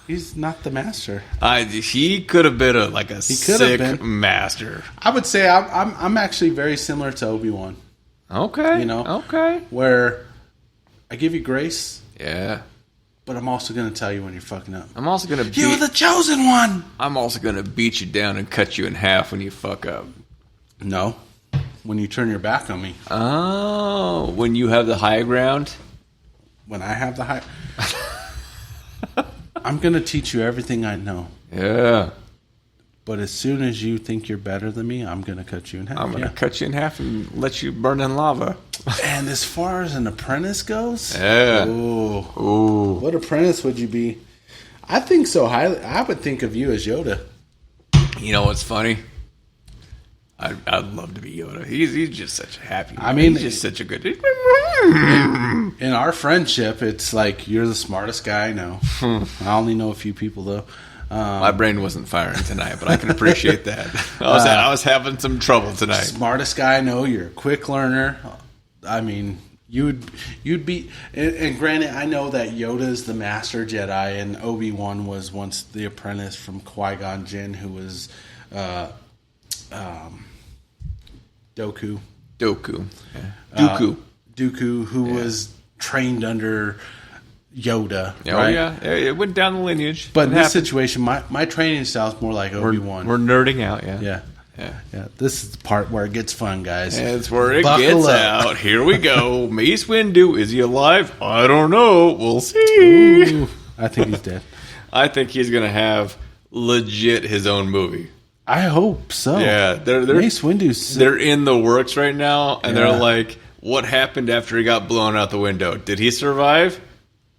He's not the master. He could have been a sick master. I would say I'm actually very similar to Obi-Wan. Okay. You know? Okay. Where I give you grace. Yeah. But I'm also going to tell you when you're fucking up. I'm also going to You're the chosen one! I'm also going to beat you down and cut you in half when you fuck up. No. When you turn your back on me. Oh. When you have the high ground? When I have the high... I'm going to teach you everything I know. Yeah. But as soon as you think you're better than me, I'm going to cut you in half. I'm going to cut you in half and let you burn in lava. And as far as an apprentice goes, ooh, what apprentice would you be? I think so highly. I would think of you as Yoda. You know what's funny? I'd love to be Yoda. He's just such a happy. I mean, he's just such a good. In our friendship, it's like you're the smartest guy I know. I only know a few people though. My brain wasn't firing tonight, but I can appreciate that. I was having some trouble tonight. Smartest guy I know. You're a quick learner. I mean, you'd be. And granted, I know that Yoda's the master Jedi, and Obi-Wan was once the apprentice from Qui-Gon Jinn, who was Dooku. Yeah. Dooku, who was trained under Yoda. Oh, right? yeah. It went down the lineage. But in this situation, my training style is more like Obi-Wan. We're nerding out, Yeah. This is the part where it gets fun, guys. That's where it gets out. Here we go. Mace Windu, is he alive? I don't know. We'll see. Ooh, I think he's dead. I think he's going to have legit his own movie. I hope so. Yeah. Mace Windu's... They're in the works right now, and they're like, what happened after he got blown out the window? Did he survive?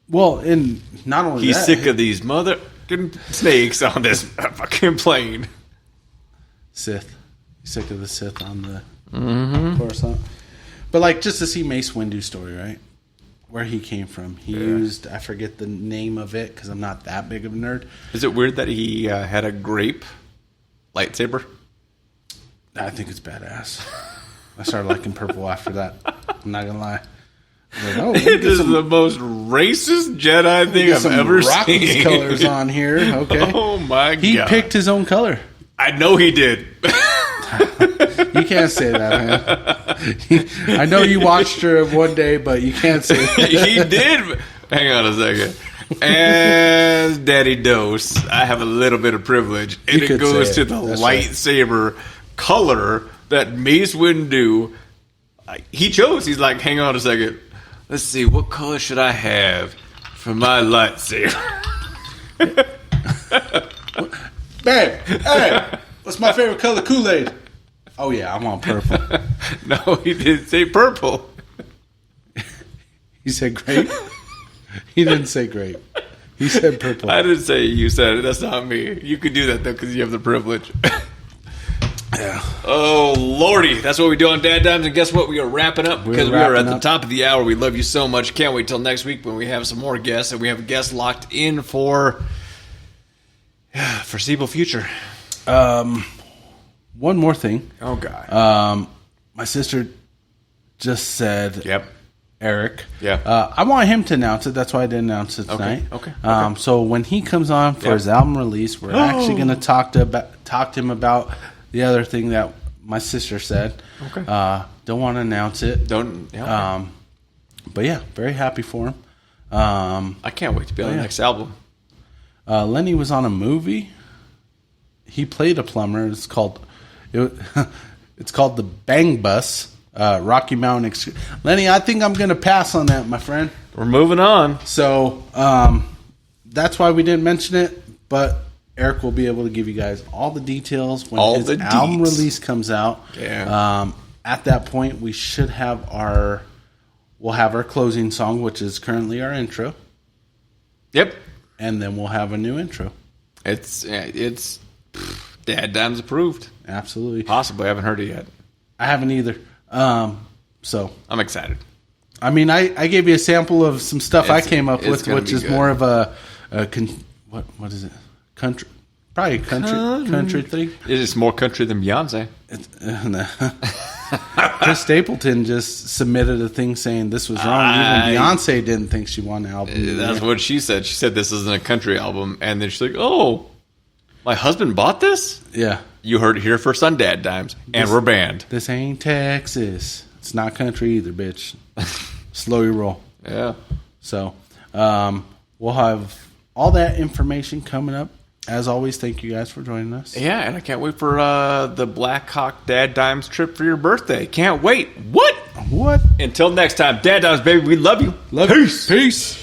Well, and not only He's sick of these mother snakes on this fucking plane. Sith. He's sick of the Sith on the Coruscant. But like just to see Mace Windu's story, right? Where he came from. He used, I forget the name of it because I'm not that big of a nerd. Is it weird that he had a grape lightsaber? I think it's badass. I started liking purple after that. I'm not gonna lie. Like, oh, It is the most racist Jedi thing I've ever Rockies seen. colors on here. Okay. Oh my god. He picked his own color. I know he did. You can't say that, man. I know you watched her one day, but you can't say that. He did. Hang on a second. And Daddy Dose, I have a little bit of privilege. And it goes to the lightsaber color that Mace Windu, he chose. He's like, hang on a second. Let's see, what color should I have for my lightsaber? Babe, hey, what's my favorite color? Kool-Aid. Oh, yeah, I'm on purple. No, he didn't say purple. He said grape? He didn't say grape. He said purple. I didn't say you said it. That's not me. You could do that, though, because you have the privilege. Yeah. Oh, Lordy. That's what we do on DadDimes. And guess what? We are wrapping up because we are at the top of the hour. We love you so much. Can't wait till next week when we have some more guests. And we have guests locked in for foreseeable future. One more thing. Oh, God. My sister just said, Yep. Eric. Yeah. I want him to announce it. That's why I didn't announce it tonight. Okay. So when he comes on for his album release, we're actually going to talk to him about the other thing that my sister said. Okay. Don't want to announce it. Don't. Yeah, okay. But yeah, very happy for him. I can't wait to be on the next album. Lenny was on a movie. He played a plumber. It's called The Bang Bus. Rocky Mountain. Lenny, I think I'm going to pass on that, my friend. We're moving on. So that's why we didn't mention it. But Eric will be able to give you guys all the details when his album release comes out. Yeah. At that point, we should have we'll have our closing song, which is currently our intro. Yep. And then we'll have a new intro. It's DadDimes approved. Absolutely. Possibly. I haven't heard it yet. I haven't either. So I'm excited. I mean, I gave you a sample of some stuff I came up with, which is more of what is it? Country, probably country thing. It is more country than Beyonce. Chris Stapleton just submitted a thing saying this was wrong. Even Beyonce didn't think she won the album. That's what she said. She said this isn't a country album, and then she's like, "Oh, my husband bought this." Yeah, you heard it here first on DadDimes, and we're banned. This ain't Texas. It's not country either, bitch. Slow your roll. Yeah. So we'll have all that information coming up. As always, thank you guys for joining us. Yeah, and I can't wait for the Black Hawk DadDimes trip for your birthday. Can't wait. What? Until next time, DadDimes, baby, we love you. Peace.